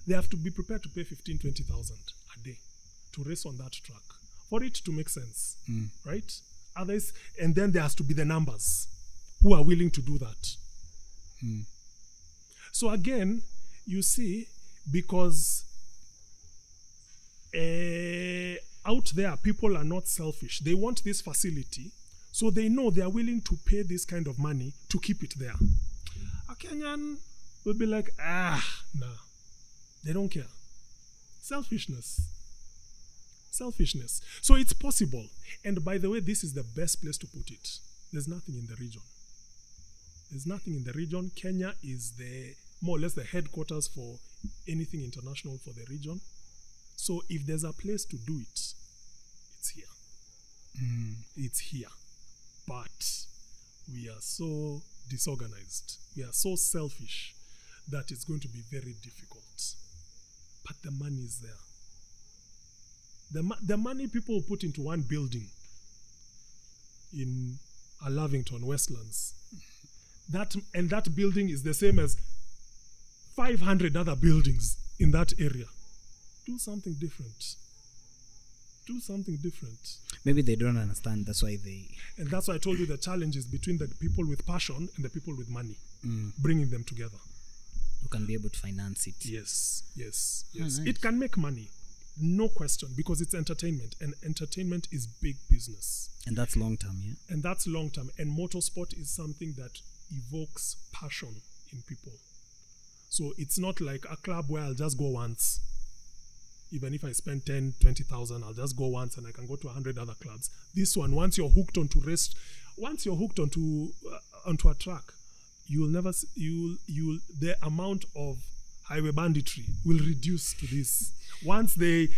They have to be prepared to pay 15,000-20,000 a day to race on that track for it to make sense, right? Others, and then there has to be the numbers who are willing to do that. So again, you see, because out there, people are not selfish. They want this facility, so they know they are willing to pay this kind of money to keep it there. A Kenyan will be like, nah. They don't care. Selfishness. So it's possible. And by the way, this is the best place to put it. There's nothing in the region. Kenya is more or less the headquarters for anything international for the region. So if there's a place to do it, it's here. It's here. But we are so disorganized. We are so selfish that it's going to be very difficult. But the money is there. The money people put into one building in Lavington, Westlands, that building is the same as 500 other buildings in that area. Do something different. Maybe they don't understand. That's why And that's why I told you the challenge is between the people with passion and the people with money. Bringing them together. Who can be able to finance it. Yes. Oh, nice. It can make money. No question, because it's entertainment, and entertainment is big business. And that's long term, yeah? And that's long term. And motorsport is something that evokes passion in people. So it's not like a club where I'll just go once. Even if I spend 10, 20,000, I'll just go once and I can go to 100 other clubs. This one, once you're hooked onto a track, you'll never, the amount of highway banditry will reduce to this. Once they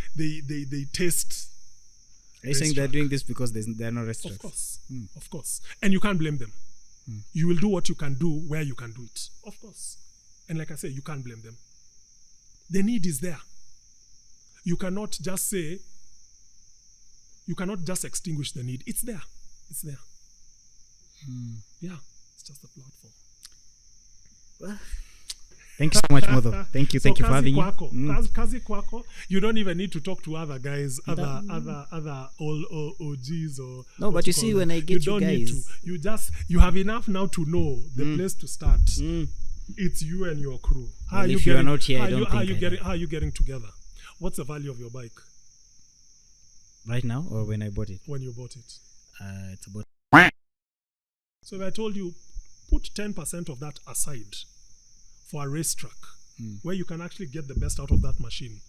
taste. Are you saying they're doing this because there are no restaurants? Of course. And you can't blame them. You will do what you can do where you can do it. Of course. And like I say, you can't blame them. The need is there. You cannot just extinguish the need. It's there. Yeah, it's just a platform. Well, thank you so much, Motho. Thank you for having me. Kazi kwako. You don't even need to talk to other guys, other OGs or. No, but you see, when I get you guys, you have enough now to know the place to start. It's you and your crew. How are you getting together? What's the value of your bike? Right now, or when I bought it? When you bought it. It's about. So if I told you, put 10% of that aside for a racetrack, where you can actually get the best out of that machine.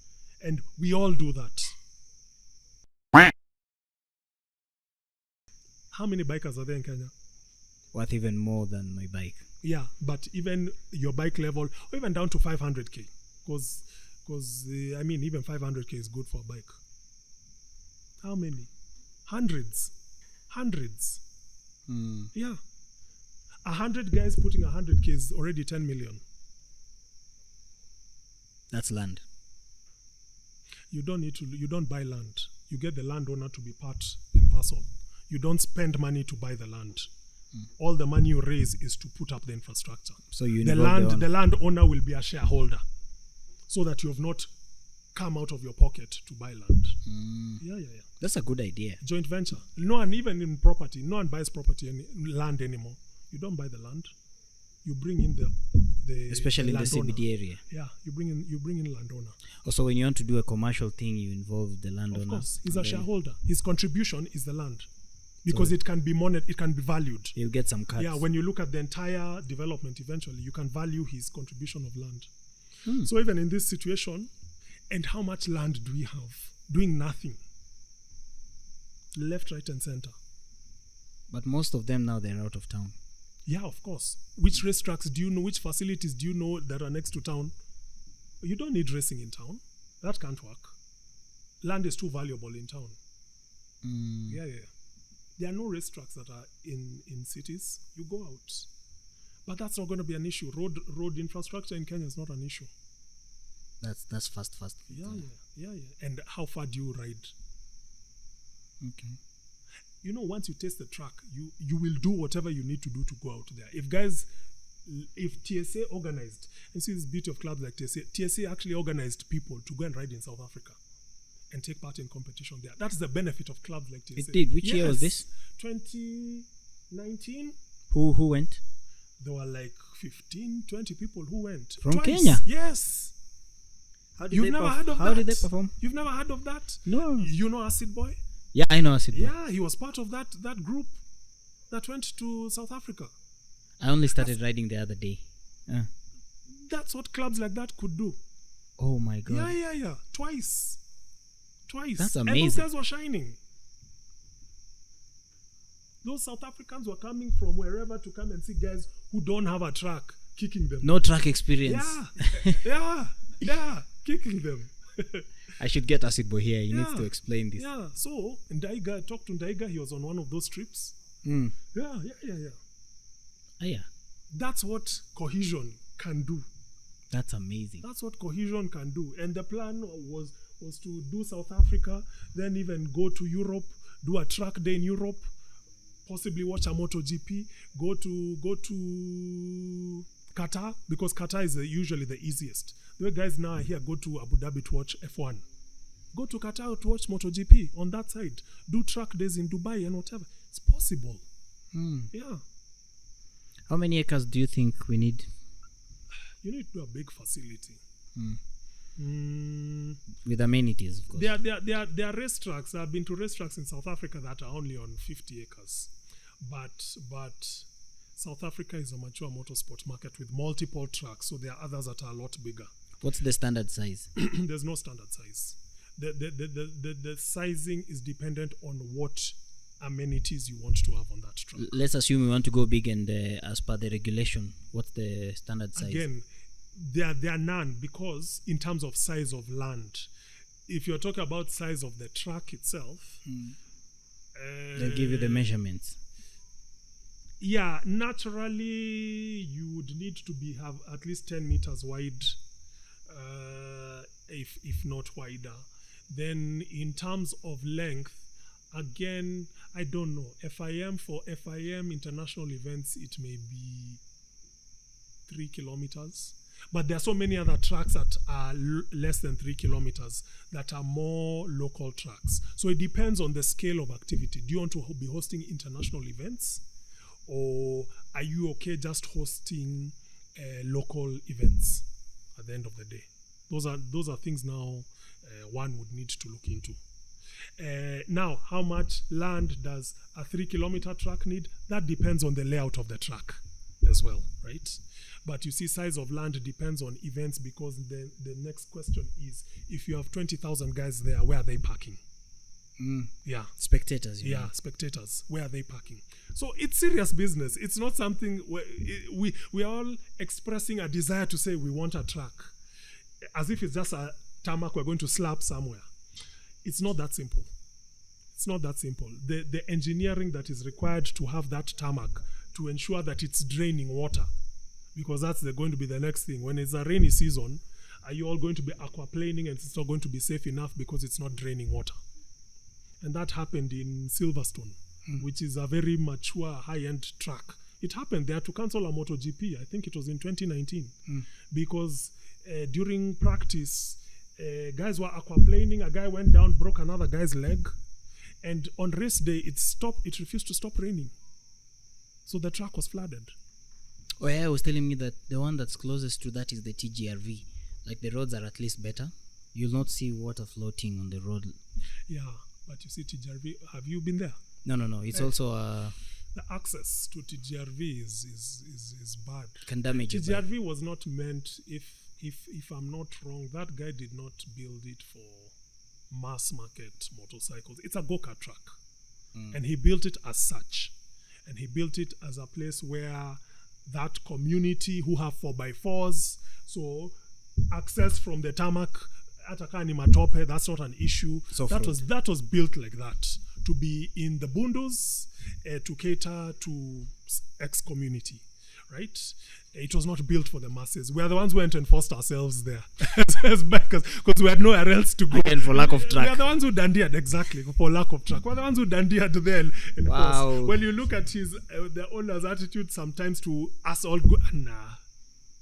And we all do that. How many bikers are there in Kenya? Worth even more than my bike. Yeah, but even your bike level, or even down to 500k. Because even 500k is good for a bike. How many? Hundreds. Yeah. 100 guys putting 100k is already 10 million. That's land. You don't buy land. You get the landowner to be part and parcel. You don't spend money to buy the land. All the money you raise is to put up the infrastructure. So the landowner will be a shareholder, so that you have not come out of your pocket to buy land. Yeah. That's a good idea. Joint venture. No one, even in property, no one buys land anymore. You don't buy the land. You bring in the especially the in the CBD area. Yeah, you bring in landowner. Also, when you want to do a commercial thing, you involve the landowner. Of course, he's a shareholder. His contribution is the land, because it can be it can be valued. You'll get some cuts. Yeah, when you look at the entire development, eventually you can value his contribution of land. So even in this situation, and how much land do we have? Doing nothing. Left, right, and center. But most of them now, they're out of town. Yeah, of course. Which racetracks do you know? Which facilities do you know that are next to town? You don't need racing in town. That can't work. Land is too valuable in town. Yeah. There are no racetracks that are in cities. You go out. But that's not going to be an issue. Road infrastructure in Kenya is not an issue. That's fast. Yeah. And how far do you ride? Okay. Once you taste the track, you will do whatever you need to do to go out there. If TSA organized, and see this beauty of clubs like TSA actually organized people to go and ride in South Africa and take part in competition there. That's the benefit of clubs like TSA. It did. Which year was this? 2019. Who went? There were like 15, 20 people who went. From twice. Kenya? Yes. How did they perform? You've never heard of that? No. You know Acid Boy? Yeah, I know Acid Boy. Yeah, he was part of that group that went to South Africa. I only started riding the other day. That's what clubs like that could do. Oh my God. Yeah. Twice. That's And those amazing. guys were shining. Those South Africans were coming from wherever to come and see guys who don't have a track, kicking them. No track experience. Yeah, kicking them. I should get Acid Boy here. He needs to explain this. Yeah, so Ndaiga, talked to Ndaiga. He was on one of those trips. Mm. Yeah. Oh, yeah. That's what cohesion can do. That's amazing. That's what cohesion can do. And the plan was to do South Africa, then even go to Europe, do a track day in Europe, possibly watch a MotoGP, go to Qatar, because Qatar is usually the easiest. The way guys now are here, go to Abu Dhabi to watch F1. Go to Qatar to watch MotoGP on that side. Do track days in Dubai and whatever. It's possible. Yeah. How many acres do you think we need? You need to do a big facility. With amenities, of course. There are racetracks. I've been to racetracks in South Africa that are only on 50 acres. But South Africa is a mature motorsport market with multiple tracks, so there are others that are a lot bigger. What's the standard size? There's no standard size. The sizing is dependent on what amenities you want to have on that track. Let's assume we want to go big, and as per the regulation, what's the standard size? Again, there are none, because in terms of size of land, if you're talking about size of the track itself, They'll give you the measurements. Yeah, naturally you would need to have at least 10 meters wide, if not wider. Then in terms of length, again, I don't know. For FIM international events, it may be 3 kilometers. But there are so many other tracks that are less than 3 kilometers that are more local tracks. So it depends on the scale of activity. Do you want to be hosting international events? Or are you okay just hosting local events at the end of the day? Those are things now one would need to look into. Now, how much land does a 3 kilometer track need? That depends on the layout of the track as well, right? But you see, size of land depends on events, because the next question is, if you have 20,000 guys there, where are they parking? Yeah. Spectators. Yeah, spectators. Where are they parking? So it's serious business. It's not something where we are all expressing a desire to say we want a track, as if it's just a tarmac we're going to slap somewhere. It's not that simple. It's not that simple. The engineering that is required to have that tarmac, to ensure that it's draining water, because that's going to be the next thing. When it's a rainy season, are you all going to be aquaplaning, and it's not going to be safe enough because it's not draining water? And that happened in Silverstone, which is a very mature, high-end track. It happened there to cancel a MotoGP. I think it was in 2019, because during practice, guys were aquaplaning. A guy went down, broke another guy's leg, and on race day, it refused to stop raining. So the track was flooded. Oh yeah, I was telling me that the one that's closest to that is the TGRV. Like, the roads are at least better. You'll not see water floating on the road. Yeah, but you see TGRV, have you been there? No. It's also the access to TGRV is bad. Can damage it. TGRV was not meant, if I'm not wrong, that guy did not build it for mass market motorcycles. It's a go-kart track. And he built it as such. And he built it as a place where that community who have 4x4s, so access from the tarmac, Atakani Matope, that's not an issue. That was built like that, to be in the bundos, to cater to X community, right? It was not built for the masses. We are the ones who went and forced ourselves there as bikers, because we had nowhere else to go. Again, for lack of track. We are the ones who dandiaed, exactly, for lack of track. We are the ones who dandiaed there. Wow. When you look at the owner's attitude sometimes to us all,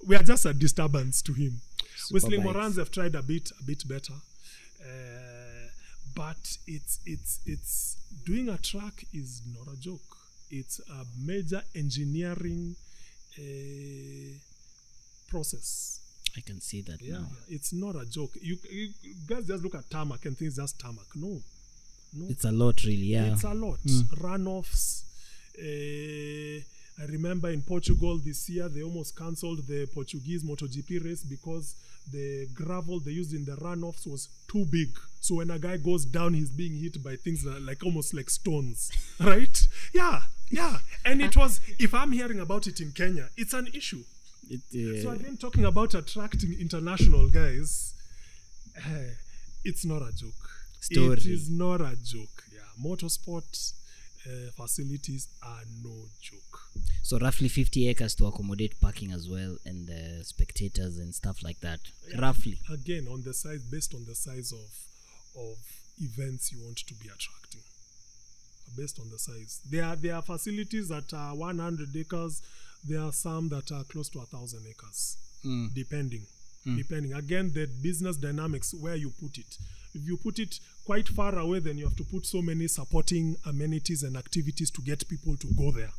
we are just a disturbance to him. Whistling Morans have tried a bit better, but it's doing a track is not a joke. It's a major engineering process. I can see that Yeah, now. it's not a joke. You guys just look at tarmac and things just tarmac. No. It's a lot, really. Yeah, It's a lot. Runoffs. I remember in Portugal this year, they almost cancelled the Portuguese MotoGP race because the gravel they used in the runoffs was too big. So when a guy goes down, he's being hit by things that are like almost like stones, right? Yeah. And it was, if I'm hearing about it in Kenya, it's an issue. So again, talking about attracting international guys, it's not a joke. Story. It is not a joke. Yeah, motorsport facilities are no joke. So roughly 50 acres to accommodate parking as well and spectators and stuff like that. Yeah. Roughly. Again, on the size, based on the size of events you want to be attracting. Based on the size. There are facilities that are 100 acres. There are some that are close to 1,000 acres. Depending. Again, the business dynamics, where you put it. If you put it quite far away, then you have to put so many supporting amenities and activities to get people to go there.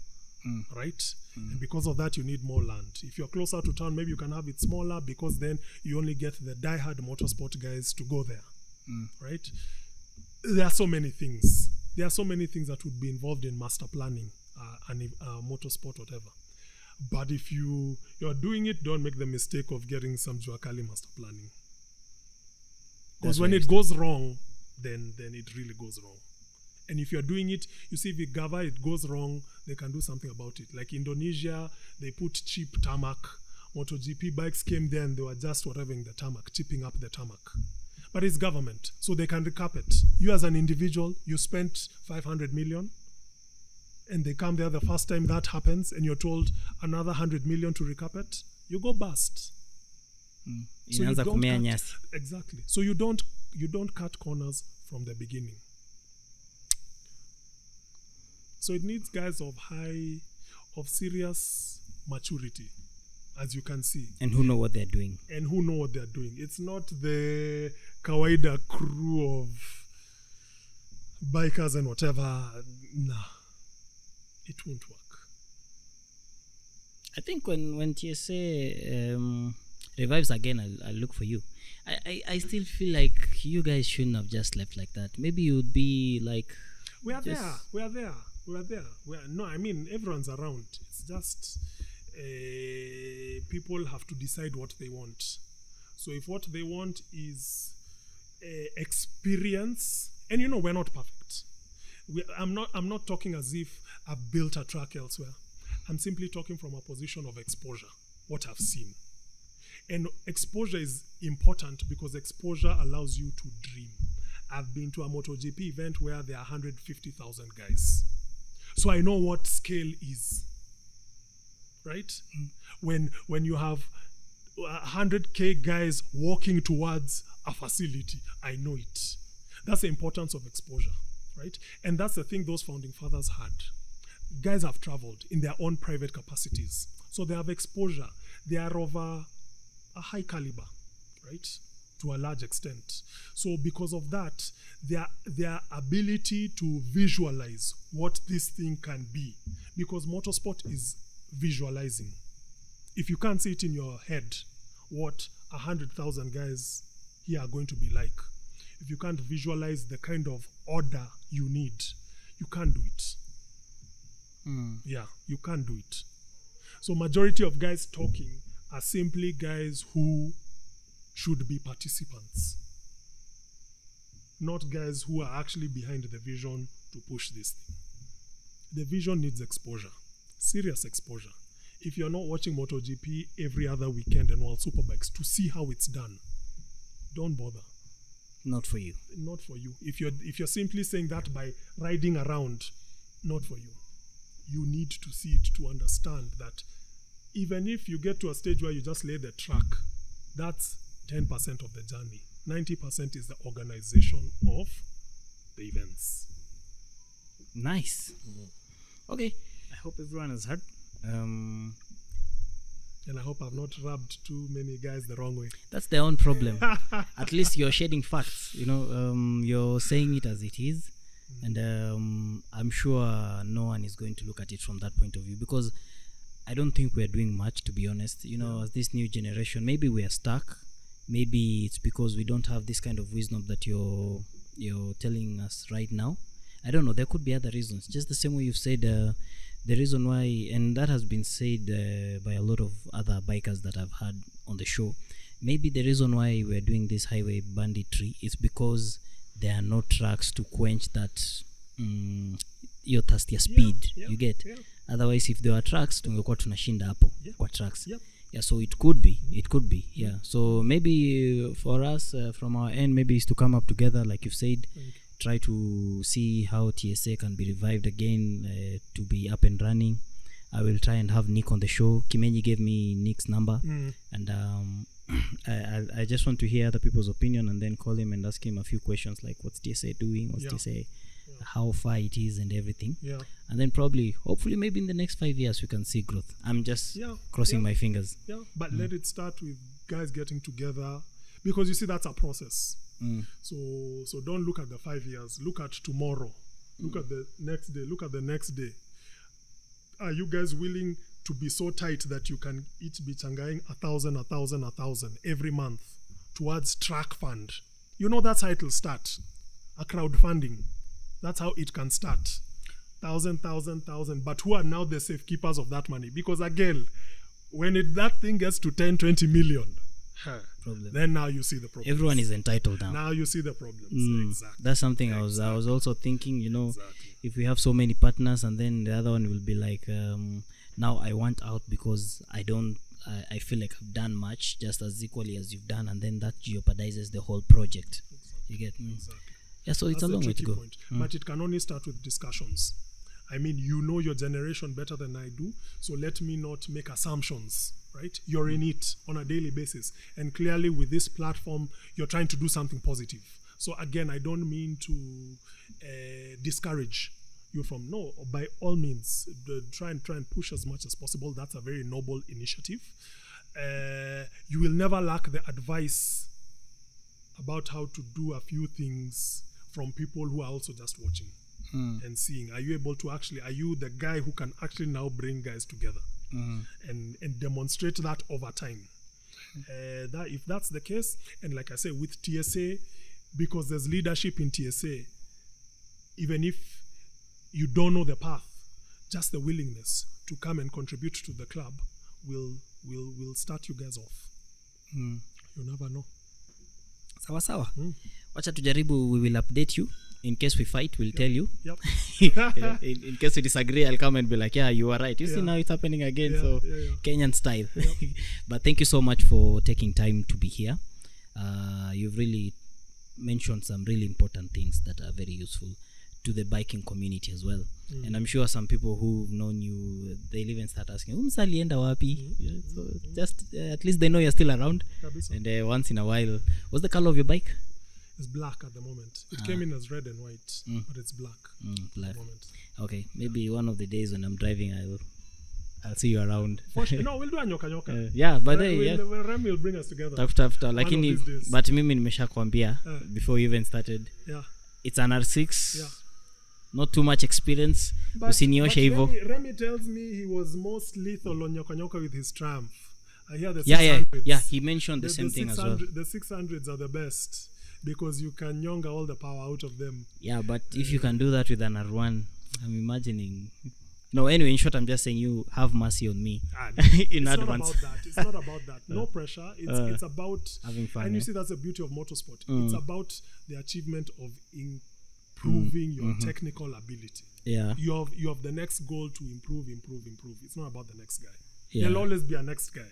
Right? And because of that, you need more land. If you're closer to town, maybe you can have it smaller because then you only get the diehard motorsport guys to go there. Right? There are so many things. There are so many things that would be involved in master planning and motorsport, whatever. But if you're doing it, don't make the mistake of getting some Juakali master planning. Because when it goes wrong, then it really goes wrong. And if you're doing it, you see, if it goes wrong, they can do something about it. Like Indonesia, they put cheap tarmac. MotoGP bikes came there and they were just whatever in the tarmac, chipping up the tarmac. But it's government, so they can recap it. You as an individual, you spent 500 million, and they come there the first time that happens, and you're told another 100 million to recap it, you go bust. So you don't cut, exactly. So you don't cut corners from the beginning. So it needs guys of serious maturity, as you can see. And who know what they're doing. It's not the kawaida crew of bikers and whatever. Nah, it won't work. I think when TSA revives again, I'll look for you. I still feel like you guys shouldn't have just left like that. Maybe you would be like... We are there. No, I mean, everyone's around. It's just... people have to decide what they want. So if what they want is experience, and we're not perfect. I'm not talking as if I've built a track elsewhere. I'm simply talking from a position of exposure, what I've seen. And exposure is important because exposure allows you to dream. I've been to a MotoGP event where there are 150,000 guys. So I know what scale is. Right? When you have 100K guys walking towards a facility, I know it. That's the importance of exposure, right? And that's the thing those founding fathers had. Guys have traveled in their own private capacities. So they have exposure. They are of a high caliber, right? To a large extent. So because of that, their ability to visualize what this thing can be, because motorsport is visualizing. If you can't see it in your head, what 100,000 guys here are going to be like, if you can't visualize the kind of order you need, you can't do it. Yeah, you can't do it. So majority of guys talking are simply guys who should be participants, not guys who are actually behind the vision to push this thing. The vision needs exposure. Serious exposure. If you're not watching MotoGP every other weekend and World Superbikes to see how it's done, don't bother. Not for you. Not for you. If you're simply saying that by riding around, not for you. You need to see it to understand that even if you get to a stage where you just lay the track, that's 10% of the journey. 90% is the organization of the events. Nice. Okay. I hope everyone has heard. And I hope I've not rubbed too many guys the wrong way. That's their own problem. At least you're shedding facts. You're saying it as it is. And I'm sure no one is going to look at it from that point of view, because I don't think we're doing much, to be honest. As this new generation, maybe we are stuck. Maybe it's because we don't have this kind of wisdom that you're telling us right now. I don't know. There could be other reasons. Just the same way you've said the reason why, and that has been said by a lot of other bikers that I've had on the show, maybe the reason why we're doing this highway banditry is because there are no tracks to quench that your thirsty speed. You get otherwise if there were tracks tungekuwa tunashinda hapo kwa tracks. So it could be so maybe for us from our end, maybe is to come up together like you've said, try to see how TSA can be revived again, to be up and running. I will try and have Nick on the show. Kimenyi gave me Nick's number, and I just want to hear other people's opinion and then call him and ask him a few questions like what's TSA doing, what's TSA, how far it is and everything. And then probably, hopefully, maybe in the next 5 years we can see growth. I'm just crossing my fingers. But let it start with guys getting together, because you see that's a process. So don't look at the 5 years. Look at tomorrow. Look at the next day. Look at the next day. Are you guys willing to be so tight that you can each be changaing 1,000 every month towards track fund? You know that's how it will start. A crowdfunding. That's how it can start. 1,000. But who are now the safekeepers of that money? Because again, when that thing gets to 10, 20 million, then now you see the problem. Everyone is entitled now. Now you see the problems. Exactly. That's something I was also thinking, if we have so many partners and then the other one will be like, now I want out because I feel like I've done much just as equally as you've done, and then that jeopardizes the whole project. You get me? Exactly. So it's a long way to go. But it can only start with discussions. I mean, you know your generation better than I do, so let me not make assumptions, right? You're in it on a daily basis, and clearly with this platform, you're trying to do something positive. So again, I don't mean to discourage you from, no, by all means, try and push as much as possible. That's a very noble initiative. You will never lack the advice about how to do a few things from people who are also just watching and seeing. Are you able to are you the guy who can actually now bring guys together and demonstrate that over time? That if that's the case, and like I say, with TSA, because there's leadership in TSA, even if you don't know the path, just the willingness to come and contribute to the club will start you guys off. You never know. Sawa. Wacha tujaribu, we will update you. In case we fight, we'll tell you. In case we disagree, I'll come and be like, yeah, you are right. You see, now it's happening again. Kenyan style. But thank you so much for taking time to be here. You've really mentioned some really important things that are very useful to the biking community as well. And I'm sure some people who've known you, they'll even start asking, umsalienda wapi? So just at least they know you're still around. And once in a while, what's the color of your bike? It's black at the moment. It came in as red and white, but it's black. Black. At the moment. Okay, maybe one of the days when I'm driving, I'll see you around. No, we'll do a nyoka. But Rem will bring us together. After. Lakini, but mimi nimeshakwambia before we even started. It's an R6. Not too much experience. Usinioshe hivyo. Remy tells me he was most lethal on nyoka with his Triumph. I hear the 600s. Yeah, he mentioned the same thing as well. The 600s are the best because you can nyonga all the power out of them. Yeah, but if you can do that with an R1, I'm imagining. No, anyway, in short, I'm just saying you have mercy on me in advance. It's not about that. No pressure. It's about having fun. And you see, that's the beauty of motorsport. It's about the achievement of improving your technical ability. You have the next goal to improve. It's not about the next guy. There'll always be a next guy.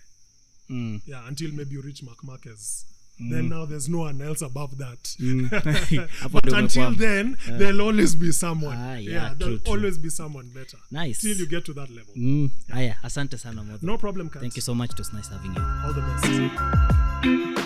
Until maybe you reach Mark Marquez. Then now there's no one else above that. But until then, there'll always be someone. There'll always be someone better. Nice. Till you get to that level. Asante sana Motho. No problem, Curt. Thank you so much. It was nice having you. All the best.